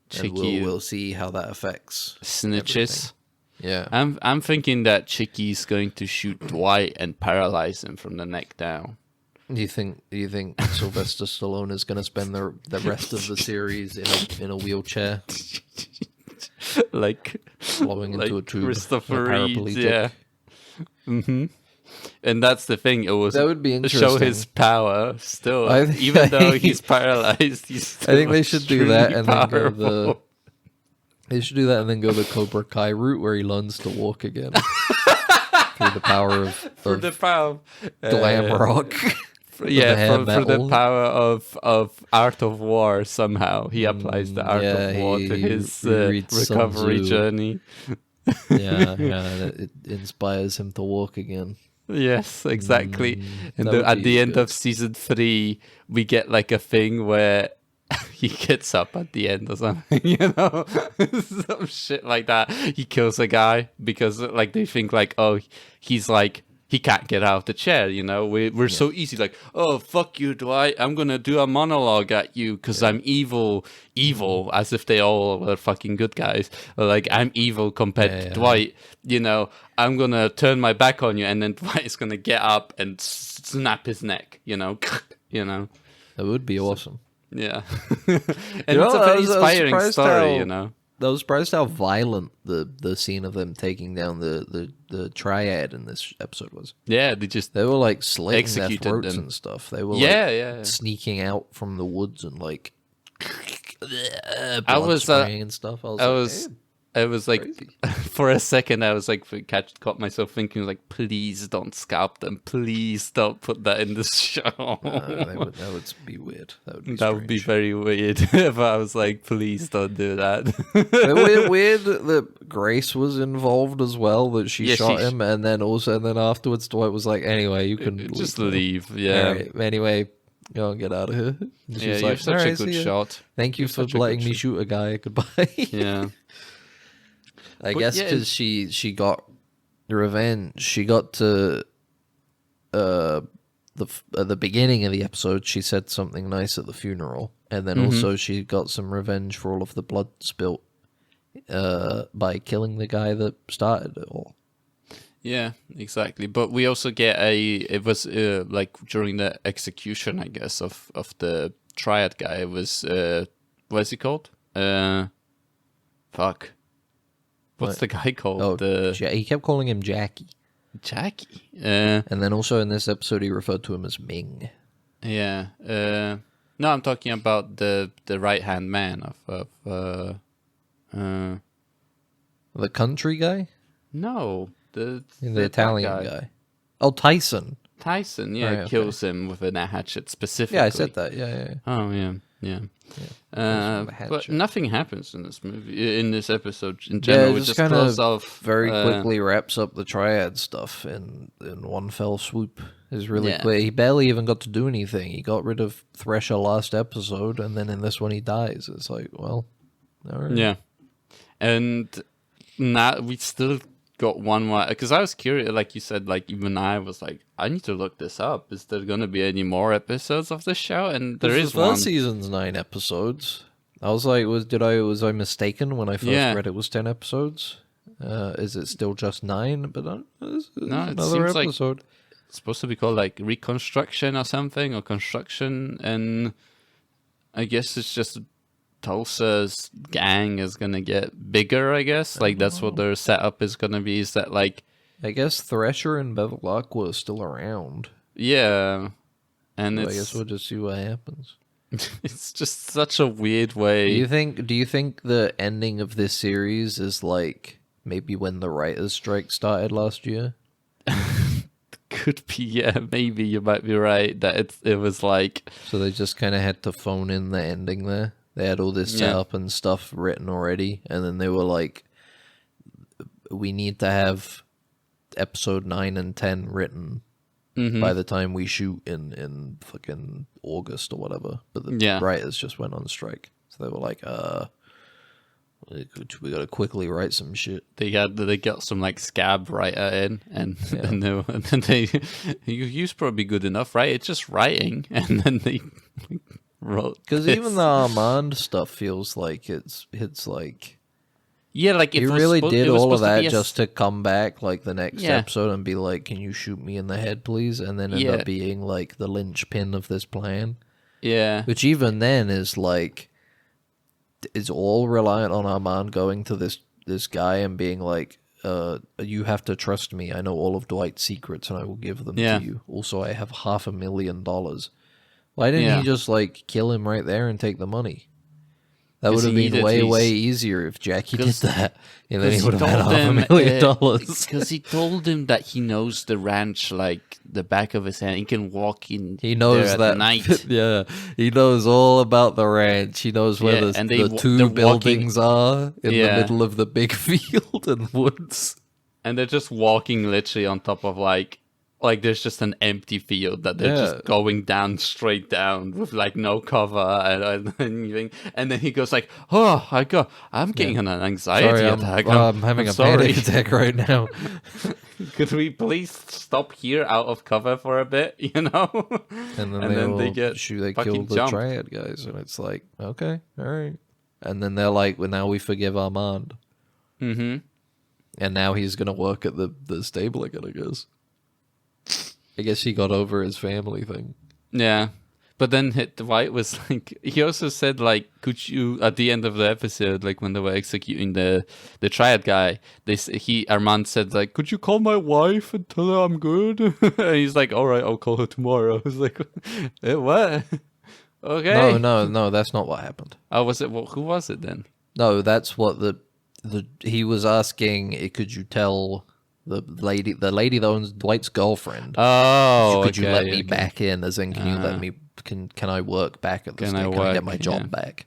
Chicky we'll see how that affects snitches. Yeah. I'm thinking that Chicky's going to shoot Dwight and paralyze him from the neck down. Do you think Sylvester Stallone is going to spend the rest of the series in a wheelchair, Like blowing into a tube, Christopher a Reeves, paraplegic? yeah. Mm-hmm. And that's the thing. It was That would be to show interesting. his power. Still, I think- even though he's paralyzed, he's. I think they still should do that extremely and then go powerful. They should do that and then go the Cobra Kai route where he learns to walk again through the power of For the power of, glam rock. Yeah, hair for the metal. power of art of war, somehow he applies the art yeah, of war to he his reads Sun recovery Tzu. journey. Yeah, it inspires him to walk again. Yes, exactly. And That would at the be end of good. season 3, we get like a thing where he gets up at the end or something, some shit like that. He kills a guy because like they think like, oh, he's like he can't get out of the chair. We're so easy. Like, oh, fuck you, Dwight. I'm gonna do a monologue at you because I'm evil, as if they all were fucking good guys. Or like I'm evil compared to Dwight. I'm gonna turn my back on you, and then Dwight is gonna get up and snap his neck. That would be awesome. Yeah. And it's a very inspiring story. I was surprised how violent the scene of them taking down the triad in this episode was. Yeah, they were like slitting their executed throats them. and stuff. They were Yeah. sneaking out from the woods and like I was spraying and stuff. I was like, crazy. for a second, I was like, caught myself thinking, like, please don't scalp them. Please don't put that in the show. That would be weird. That would be very weird. If I was like, please don't do that. Weird that Grace was involved as well. That she shot him, and then afterwards, Dwight was like, "Anyway, you can just leave." Yeah. All right. Anyway, go and get out of here. You're like, such a good shot. Thank you for letting me shoot a guy. Goodbye. Yeah. I guess because she got revenge. She got to at the beginning of the episode. She said something nice at the funeral, and then also she got some revenge for all of the blood spilt by killing the guy that started it all. Yeah, exactly. But we also get it was like during the execution, I guess, of the triad guy. It was what's he called? Fuck. What's the guy called? He kept calling him Jackie. Jackie. And then also in this episode, he referred to him as Ming. Yeah. No, I'm talking about the right hand man of the country guy. No, the Italian guy. Oh, Tyson. Tyson, kills him with a hatchet specifically. Yeah, I said that. Yeah. Oh, yeah. But nothing happens in this movie, in this episode in general. It just kind of very quickly quickly wraps up the triad stuff in one fell swoop. It's really quick. He barely even got to do anything. He got rid of Thresher last episode, and then in this one he dies. It's like, well, all right. Yeah. And now we still got one more, because I was curious, like you said, like even I was like, I need to look this up. Is there going to be any more episodes of the show? And there is one. The first season's 9 episodes. I was like, was I mistaken when I first read it was 10 episodes? Is it still just 9? But no, another episode. Like it's supposed to be called like Reconstruction or something, or Construction, and I guess it's just Tulsa's gang is gonna get bigger, I guess. Like that's what their setup is gonna be, is that like I guess Thresher and Bevilacqua are still around. Yeah. And I guess we'll just see what happens. It's just such a weird way. Do you think the ending of this series is like maybe when the writers' strike started last year? Could be, yeah, maybe you might be right. That it was like, so they just kind of had to phone in the ending there. They had all this setup and stuff written already, and then they were like, we need to have episode 9 and 10 written by the time we shoot in fucking August or whatever. But the writers just went on strike. So they were like, we gotta quickly write some shit. They got some like scab writer in, and then they you's probably good enough, right? It's just writing, and then they wrote. Because even the Armand stuff feels like it's like. Yeah, like he really did all of that just to come back like the next episode and be like, "Can you shoot me in the head, please?" And then end up being like the linchpin of this plan. Yeah, which even then is like, it's all reliant on Armand going to this guy and being like, "You have to trust me. I know all of Dwight's secrets, and I will give them to you. Also, I have $500,000. Why didn't he just like kill him right there and take the money? That would 'Cause have he been needed way his- easier if Jackie did 'cause- that. And then he Because would have had $500,000. Because he told him that he knows the ranch like the back of his hand. He can walk in. He knows there that. at night. Yeah, he knows all about the ranch. He knows where Yeah, and they the wa- two they're walking- buildings are in the Yeah. middle of the big field and woods. And they're just walking literally on top of like there's just an empty field that they're Yeah. just going down straight down with like no cover and anything. And then he goes like, "Oh, I'm getting an anxiety Sorry, attack. I'm having a sorry. panic attack right now. Could we please stop here out of cover for a bit? You know?" And then, And they get kill fucking the jumped. triad guys, and it's like, okay, all right. And then they're like, well, now we forgive Armand, Mm-hmm. and now he's gonna work at the stable again. I guess he got over his family thing. Yeah. But then Dwight was like, he also said like, could you, at the end of the episode, like when they were executing the triad guy, Armand said like, could you call my wife and tell her I'm good? And he's like, all right, I'll call her tomorrow. I was like, what? Okay. No, that's not what happened. Oh, was it? Well, who was it then? No, that's what he was asking. Could you tell the lady that owns Dwight's girlfriend? Oh, could you let me okay. back in? As in, can you let me? Can I work back at the Can state? I Can I get work? my job Yeah. back?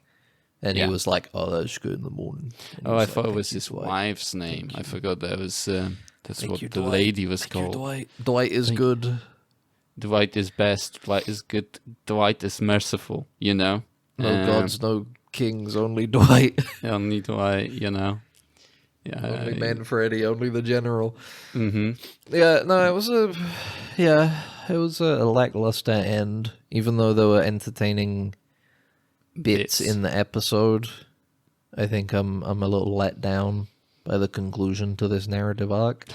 And Yeah. he was like, "Oh, that's good in the morning." And Oh, he I was thought like, it was "Thank you, his Dwight." wife's name. I forgot that was that's Thank what you, the Dwight. lady was Thank you, called. Dwight. Dwight is good. Dwight is best. Dwight is good. Dwight is merciful. You know. No gods, no kings, only Dwight. Only Dwight. You know. Yeah. Only Manfredi, only the general. Mm-hmm. Yeah, no, it was a lackluster end, even though there were entertaining bits in the episode. I think I'm a little let down by the conclusion to this narrative arc.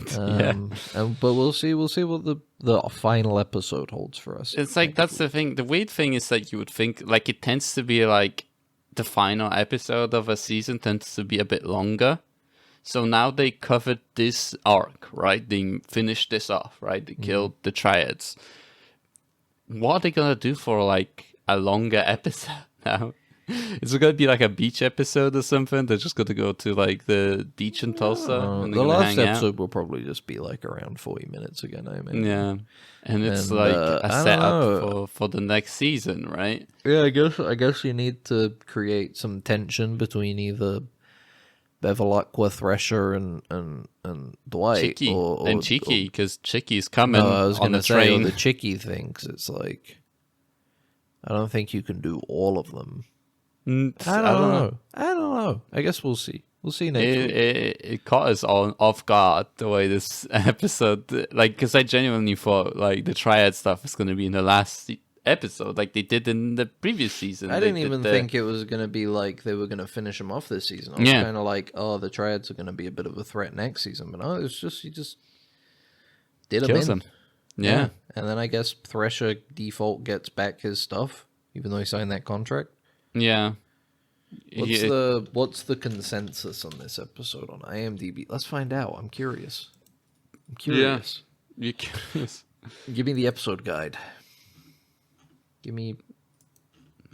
But we'll see what the final episode holds for us. It's like that's the thing. The weird thing is that you would think like it tends to be like the final episode of a season tends to be a bit longer. So now they covered this arc, right? They finished this off, right? They killed the triads. What are they gonna do for like a longer episode now? Is it gonna be like a beach episode or something? They're just gonna go to like the beach in Tulsa. And they're The gonna last hang out? episode will probably just be like around 40 minutes again, I imagine. Yeah, and it's And, like I a don't setup know. for the next season, right? Yeah, I guess you need to create some tension between either Bevilacqua, Thresher, and Dwight, Chicky or and Cheeky, because Chicky's coming No, I was on gonna the say train. the Chicky thing, 'cause it's like I don't think you can do all of them. I don't know. I guess we'll see. We'll see next week. It caught us all off guard the way this episode, like, because I genuinely thought like the triad stuff is going to be in the last episode, like they did in the previous season. I They didn't did even think it was going to be like they were going to finish them off this season. I was Yeah. kind of like, oh, the triads are going to be a bit of a threat next season. But no, it's just, you just did them kills in. them. Yeah. And then I guess Thresher default gets back his stuff, even though he signed that contract. Yeah. What's the consensus on this episode on IMDb? Let's find out. I'm curious. You're curious. Give me the episode guide. Give me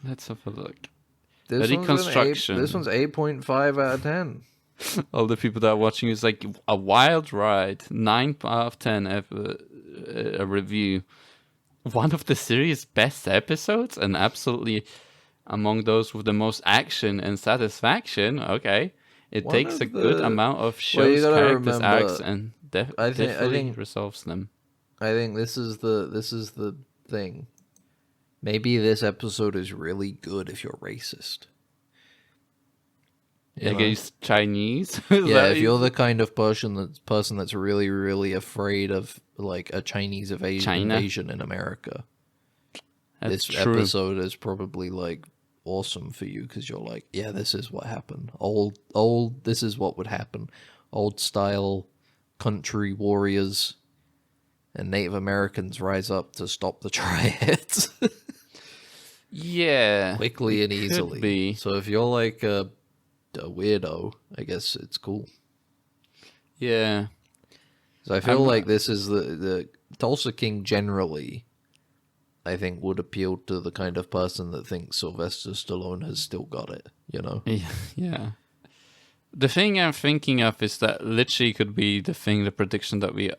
Let's have a look. this The one's an reconstruction. This one's 8.5 out of 10. All the people that are watching is like a wild ride. 9 out of 10 a review. One of the series' best episodes, and absolutely among those with the most action and satisfaction. Okay, it One takes of a good the- amount of Well, you shows, gotta characters, remember, arcs, and I definitely think- resolves them. I think this is the thing. Maybe this episode is really good if you're racist. You know? Against Chinese. Yeah, if you're the kind of person that's really, really afraid of like a Chinese invasion in America, That's this true. episode is probably like awesome for you because you're like, yeah, this is what happened. This is what would happen. Old style country warriors and Native Americans rise up to stop the triads Yeah, quickly and could easily. be. So if you're like a weirdo, I guess it's cool. Yeah. So I feel I'm- like this is the Tulsa King generally I think would appeal to the kind of person that thinks Sylvester Stallone has still got it, you know? Yeah. The thing I'm thinking of is that literally could be the prediction that we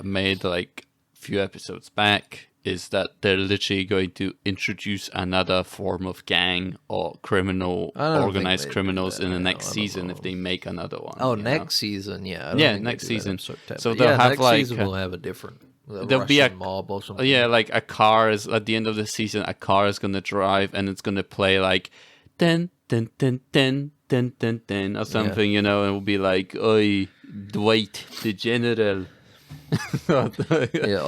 made like a few episodes back, is that they're literally going to introduce another form of gang or organized criminals in the next season if they make another one. Oh, next season, yeah. I don't Yeah, think next they do that in season. September. So they'll have next like season will have a different there'll be a mob or something. Yeah, like a car is at the end of the season. A car is gonna drive and it's gonna play like, dun dun dun dun dun dun dun or something, you know, and it will be like, "Oi, Dwight, the general." Or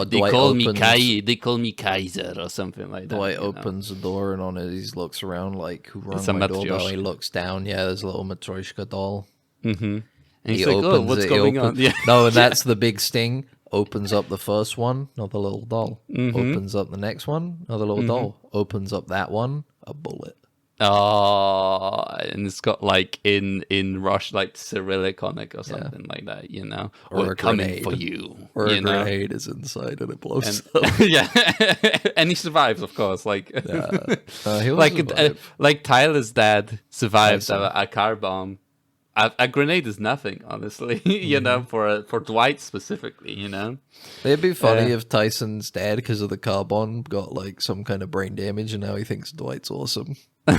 they Dwight call me opens- They call me Kaiser or something like that. Dwight opens the door and on it he looks around like, who rang It's a my doorbell? Matryoshka. He looks down, there's a little Matryoshka doll. And he's He like, "Oh, opens what's it, going on?" Yeah. No, and that's the big sting. Opens up the first one, another little doll. Opens up the next one, another little doll. Opens up that one, a bullet. Oh, and it's got like in Rush like Cyrillic on it or something like that, you know. Or We're a coming grenade. for you. Or you a know? grenade is inside and it blows And, up. yeah, and he survives, of course. Like, He'll survive. like Tyler's dad survived Tyson. a car bomb. A grenade is nothing, honestly. You know, for Dwight specifically. You know, It'd be funny if Tyson's dad, because of the car bomb, got like some kind of brain damage and now he thinks Dwight's awesome. hey,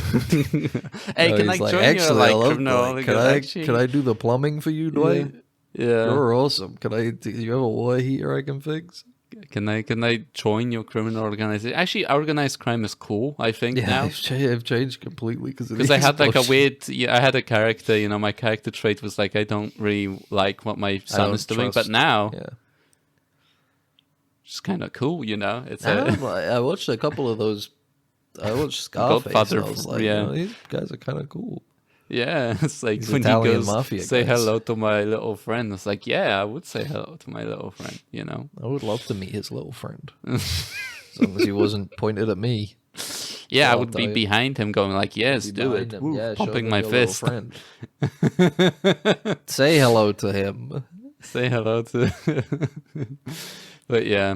No, can I he's like, join actually, your I like love criminal? Dwight. Can I do the plumbing for you, Dwight? Yeah. You're awesome. Do you have a water heater I can fix? Can I join your criminal organization? Actually, organized crime is cool. I think now. I've changed completely because I had like I had a character, you know, my character trait was like, I don't really like what my son is doing, but now it's kind of cool, you know. It's I watched a couple of those. I watched Scarface. Godfather, And I was like, yeah. you know, these guys are kind of cool. yeah, it's like These when Italian he goes, mafia say guys. hello to my little friend. It's like, yeah, I would say hello to my little friend, you know. I would love to meet his little friend, as long as he wasn't pointed at me. Yeah, I I'll would be tell you. behind him, going like, yes, Be do behind it, him. Woo, Yeah, show pumping them my your little fist. friend. Say hello to him. Say hello to. But yeah,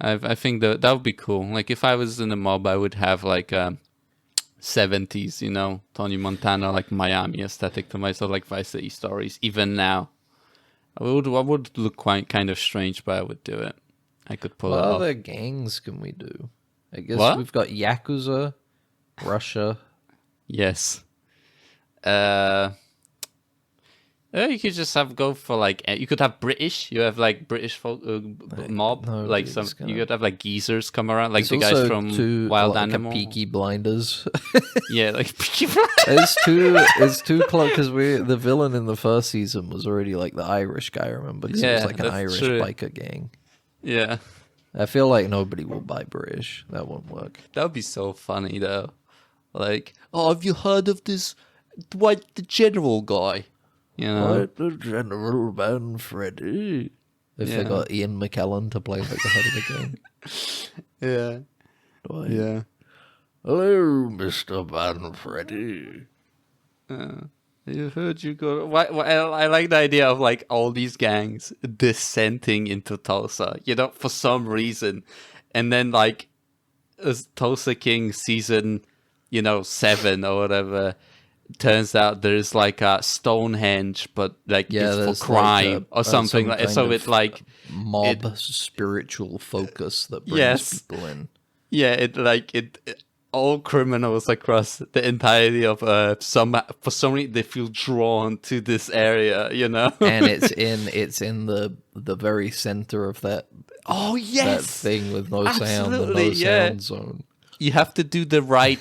I think that would be cool. Like if I was in a mob, I would have like 70s, you know, Tony Montana, like Miami aesthetic to myself, like Vice City Stories. Even now, I would look quite kind of strange, but I would do it. I could pull What it off. other gangs can we do? I guess What? we've got Yakuza, Russia. Yes. You could just go for like you could have British. You have like British mob, no, like it's some. kinda- You could have like geezers come around, like There's the guys also from Wild like Animal. a Peaky Blinders. Yeah, like It's too close because the villain in the first season was already like the Irish guy. Remember? Because it was Yeah, like an that's Irish true. biker gang. Yeah, I feel like nobody will buy British. That won't work. that would be so funny though. Like, oh, have you heard of this Dwight the General guy? You know, What the General Manfredi? If they Yeah. got Ian McKellen to play like the head of the gang. yeah, Dwight. yeah. Hello, Mr. Manfredi. You heard you go. I like the idea of like all these gangs dissenting into Tulsa, you know, for some reason, and then like as Tulsa King season, 7 or whatever. Turns out there's like a Stonehenge, but like it's there's for crime or some something like. kind So of it's like mob spiritual focus that brings Yes. people in. yeah, it all criminals across the entirety of for some reason they feel drawn to this area, you know. And it's in the very center of that Oh that yes, thing with no sound, the no Absolutely, yeah. sound zone. you have to do the right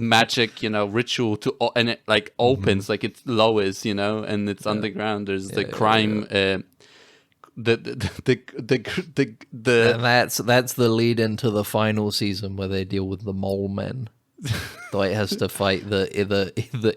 magic ritual and it like opens like it lowers and it's underground. There's the crime. The And that's the lead into the final season where they deal with the mole men. Dwight has to fight the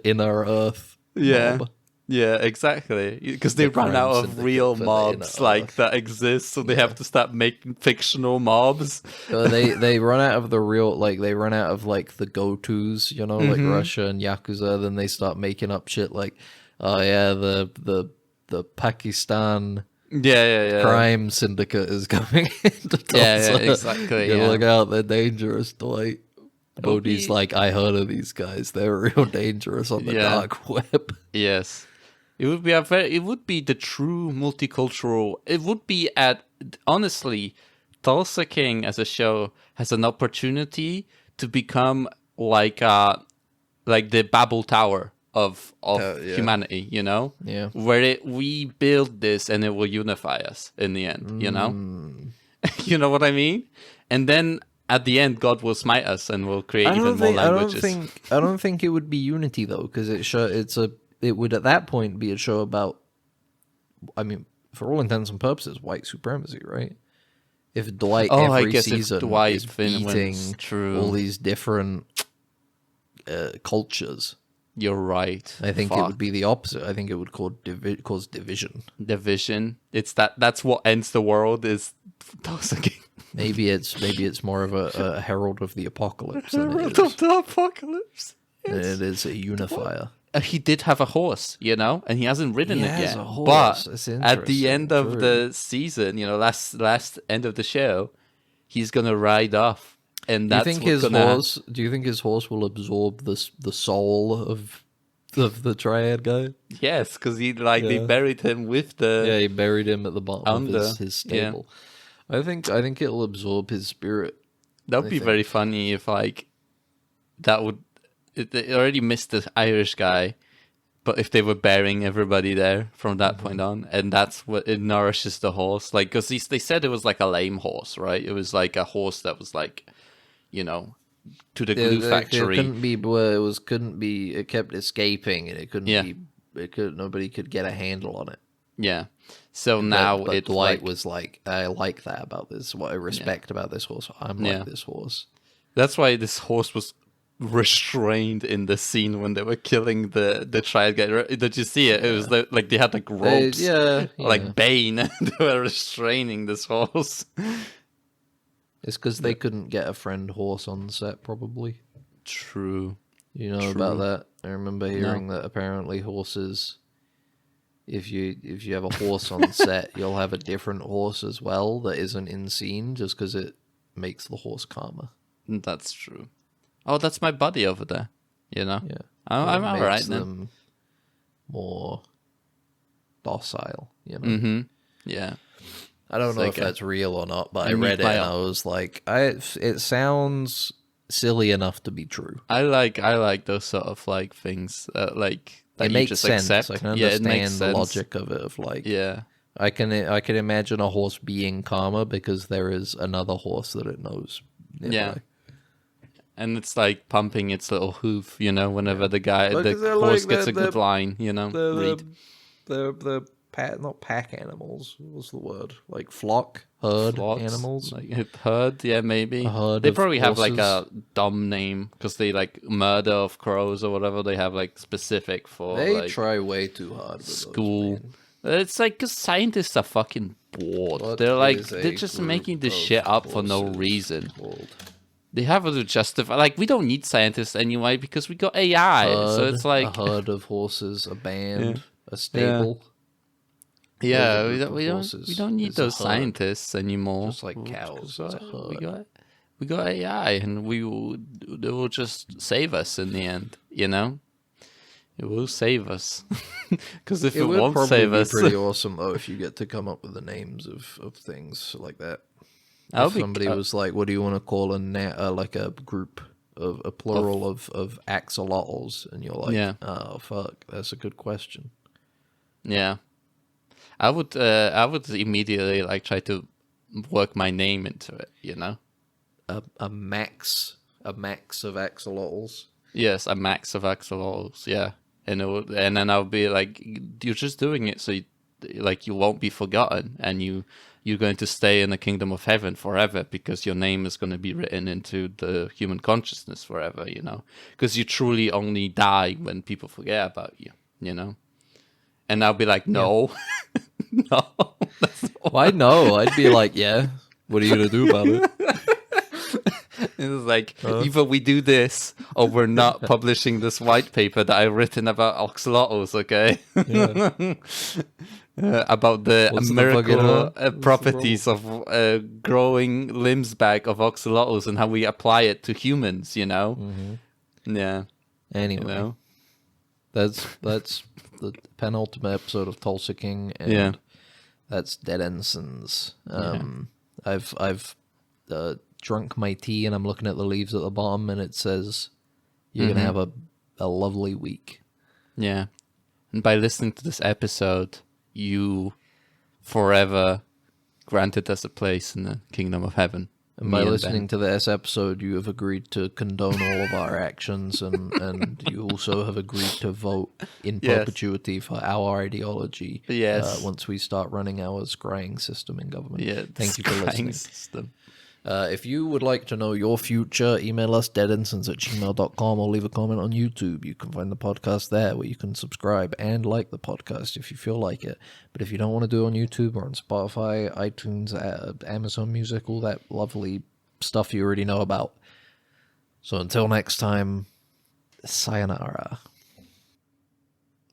inner Earth. mob. Yeah, exactly. Because they The run out crime of syndicate real for the mobs inner like Earth. that exist, so they have to start making fictional mobs. They run out of the real, like they run out of like the go-tos, like Russia and Yakuza. Then they start making up shit like, oh yeah, the Pakistan Yeah. crime syndicate is coming into Tulsa. Yeah, exactly. You Yeah. look out, they're dangerous, Dwight. It'll Bodhi's be- like, I heard of these guys. They're real dangerous on the Yeah. dark web. Yes. It would be it would be the true multicultural. It would be honestly, Tulsa King as a show has an opportunity to become like the Babel Tower of Yeah. humanity, you know? Yeah. Where we build this and it will unify us in the end, you know? You know what I mean? And then at the end, God will smite us and will create even more languages. I don't think it would be unity though, because it would at that point be a show about, I mean, for all intents and purposes, white supremacy, right? If Dwight I every guess if season Dwight is wins, beating true. all these different cultures, You're right. I think it would be the opposite. I think it would cause division. Division. It's that's what ends the world is Tulsa King. Maybe it's more of a herald of the apocalypse than Herald of the apocalypse. it is a unifier. He did have a horse, you know, and he hasn't ridden He it has yet. a horse. But That's at the end interesting. of the season, you know, last end of the show, he's gonna ride off, and that's Do you think his horse will absorb the soul of the triad guy? Yes, because they buried him with the Yeah, he buried him at the bottom Under, of his stable. I think it'll absorb his spirit. That would be very funny if that would. They already missed the Irish guy, but if they were burying everybody there from that point on, and that's what it nourishes the horse, like because they said it was like a lame horse, right? It was like a horse that was like, you know, to the glue factory. It kept escaping, and it couldn't be. Nobody could get a handle on it. Yeah. So now but Dwight like, was like, I like that about this. What I respect about this horse. I'm like this horse. That's why this horse was restrained in the scene when they were killing the triad guy. Did you see it? It was like they had like ropes, like Bane. They were restraining this horse. It's because they couldn't get a friend horse on set, probably. True. You know about that? I remember hearing that apparently horses, if you have a horse on set, you'll have a different horse as well that isn't in scene, just because it makes the horse calmer. That's true. Oh, that's my buddy over there. You know? Yeah. I'm all right then. Them more docile, you know? Mm-hmm. Yeah. I don't know if that's real or not, but I read it and I was like, it sounds silly enough to be true. I like those sort of like things that It makes just sense. accept. I can Yeah, it makes understand the sense. logic of it. Of like, Yeah. I can imagine a horse being calmer because there is another horse that it knows nearby. Yeah. And it's like pumping its little hoof, you know, whenever the they're horse like gets a the- good line, you know. Read. The not pack animals. What's the word? Like herd Flocks, animals. like herd, yeah, maybe. A herd They of probably have like a horses. dumb name because they like murder of crows or whatever. They have like specific for They like try way too hard. With school. Those, man. It's like because scientists are fucking bored. What They're like is a they're just group making this of shit up for no horses reason. called? They have to justify. Like we don't need scientists anyway because we got AI. So it's like a herd of horses, a band, a stable. yeah, a we group don't of we don't horses. we don't need It's a those herd. scientists anymore. Just like cows, it's a herd. We got AI, and they will just save us in the end. You know, it will save us because if it would won't probably save be us, pretty awesome though if you get to come up with the names of things like that. I'll If be- somebody was like, "What do you want to call like a group of a plural of axolotls?" and you're like, Yeah. "Oh fuck, that's a good question." yeah, I would immediately like try to work my name into it. You know. A max of axolotls. Yes, a max of axolotls, yeah. And then I'll be like, you're just doing it so you won't be forgotten, and you're going to stay in the kingdom of heaven forever because your name is going to be written into the human consciousness forever, you know. Because you truly only die when people forget about you, you know. And I'll be like, no, no. That's not Well, I know. I'd be like, "Yeah, what are you gonna do about it?" It's like either we do this or we're not publishing this white paper that I've written about axolotls, okay? about the What's the miracle fucking one? What's the properties of growing limbs back of Oxalotus and how we apply it to humans, you know? Yeah. Anyway, You know? that's the penultimate episode of Tulsa King, and Yeah. that's Dead Ensigns. I've drunk my tea, and I'm looking at the leaves at the bottom, and it says, "You're gonna have a lovely week." Yeah. And by listening to this episode, you forever granted us a place in the kingdom of heaven. And by listening to this episode, you have agreed to condone all of our actions, and you also have agreed to vote in perpetuity for our ideology. Yes. Once we start running our scrying system in government. Yeah. Thank you for listening. System. If you would like to know your future, email us deadensigns@gmail.com or leave a comment on YouTube. You can find the podcast there where you can subscribe and like the podcast if you feel like it. But if you don't want to do it on YouTube or on Spotify, iTunes, Amazon Music, all that lovely stuff you already know about. So until next time, sayonara.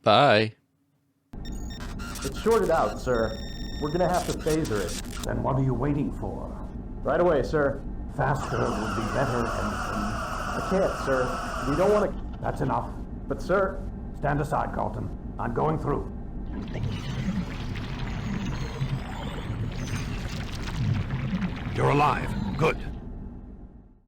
Bye. It's shorted out, sir. We're gonna have to phaser it. Then what are you waiting for? Right away, sir. Faster would be better, I can't, sir. We don't want to... That's enough. But, sir... Stand aside, Carlton. I'm going through. You're alive. Good.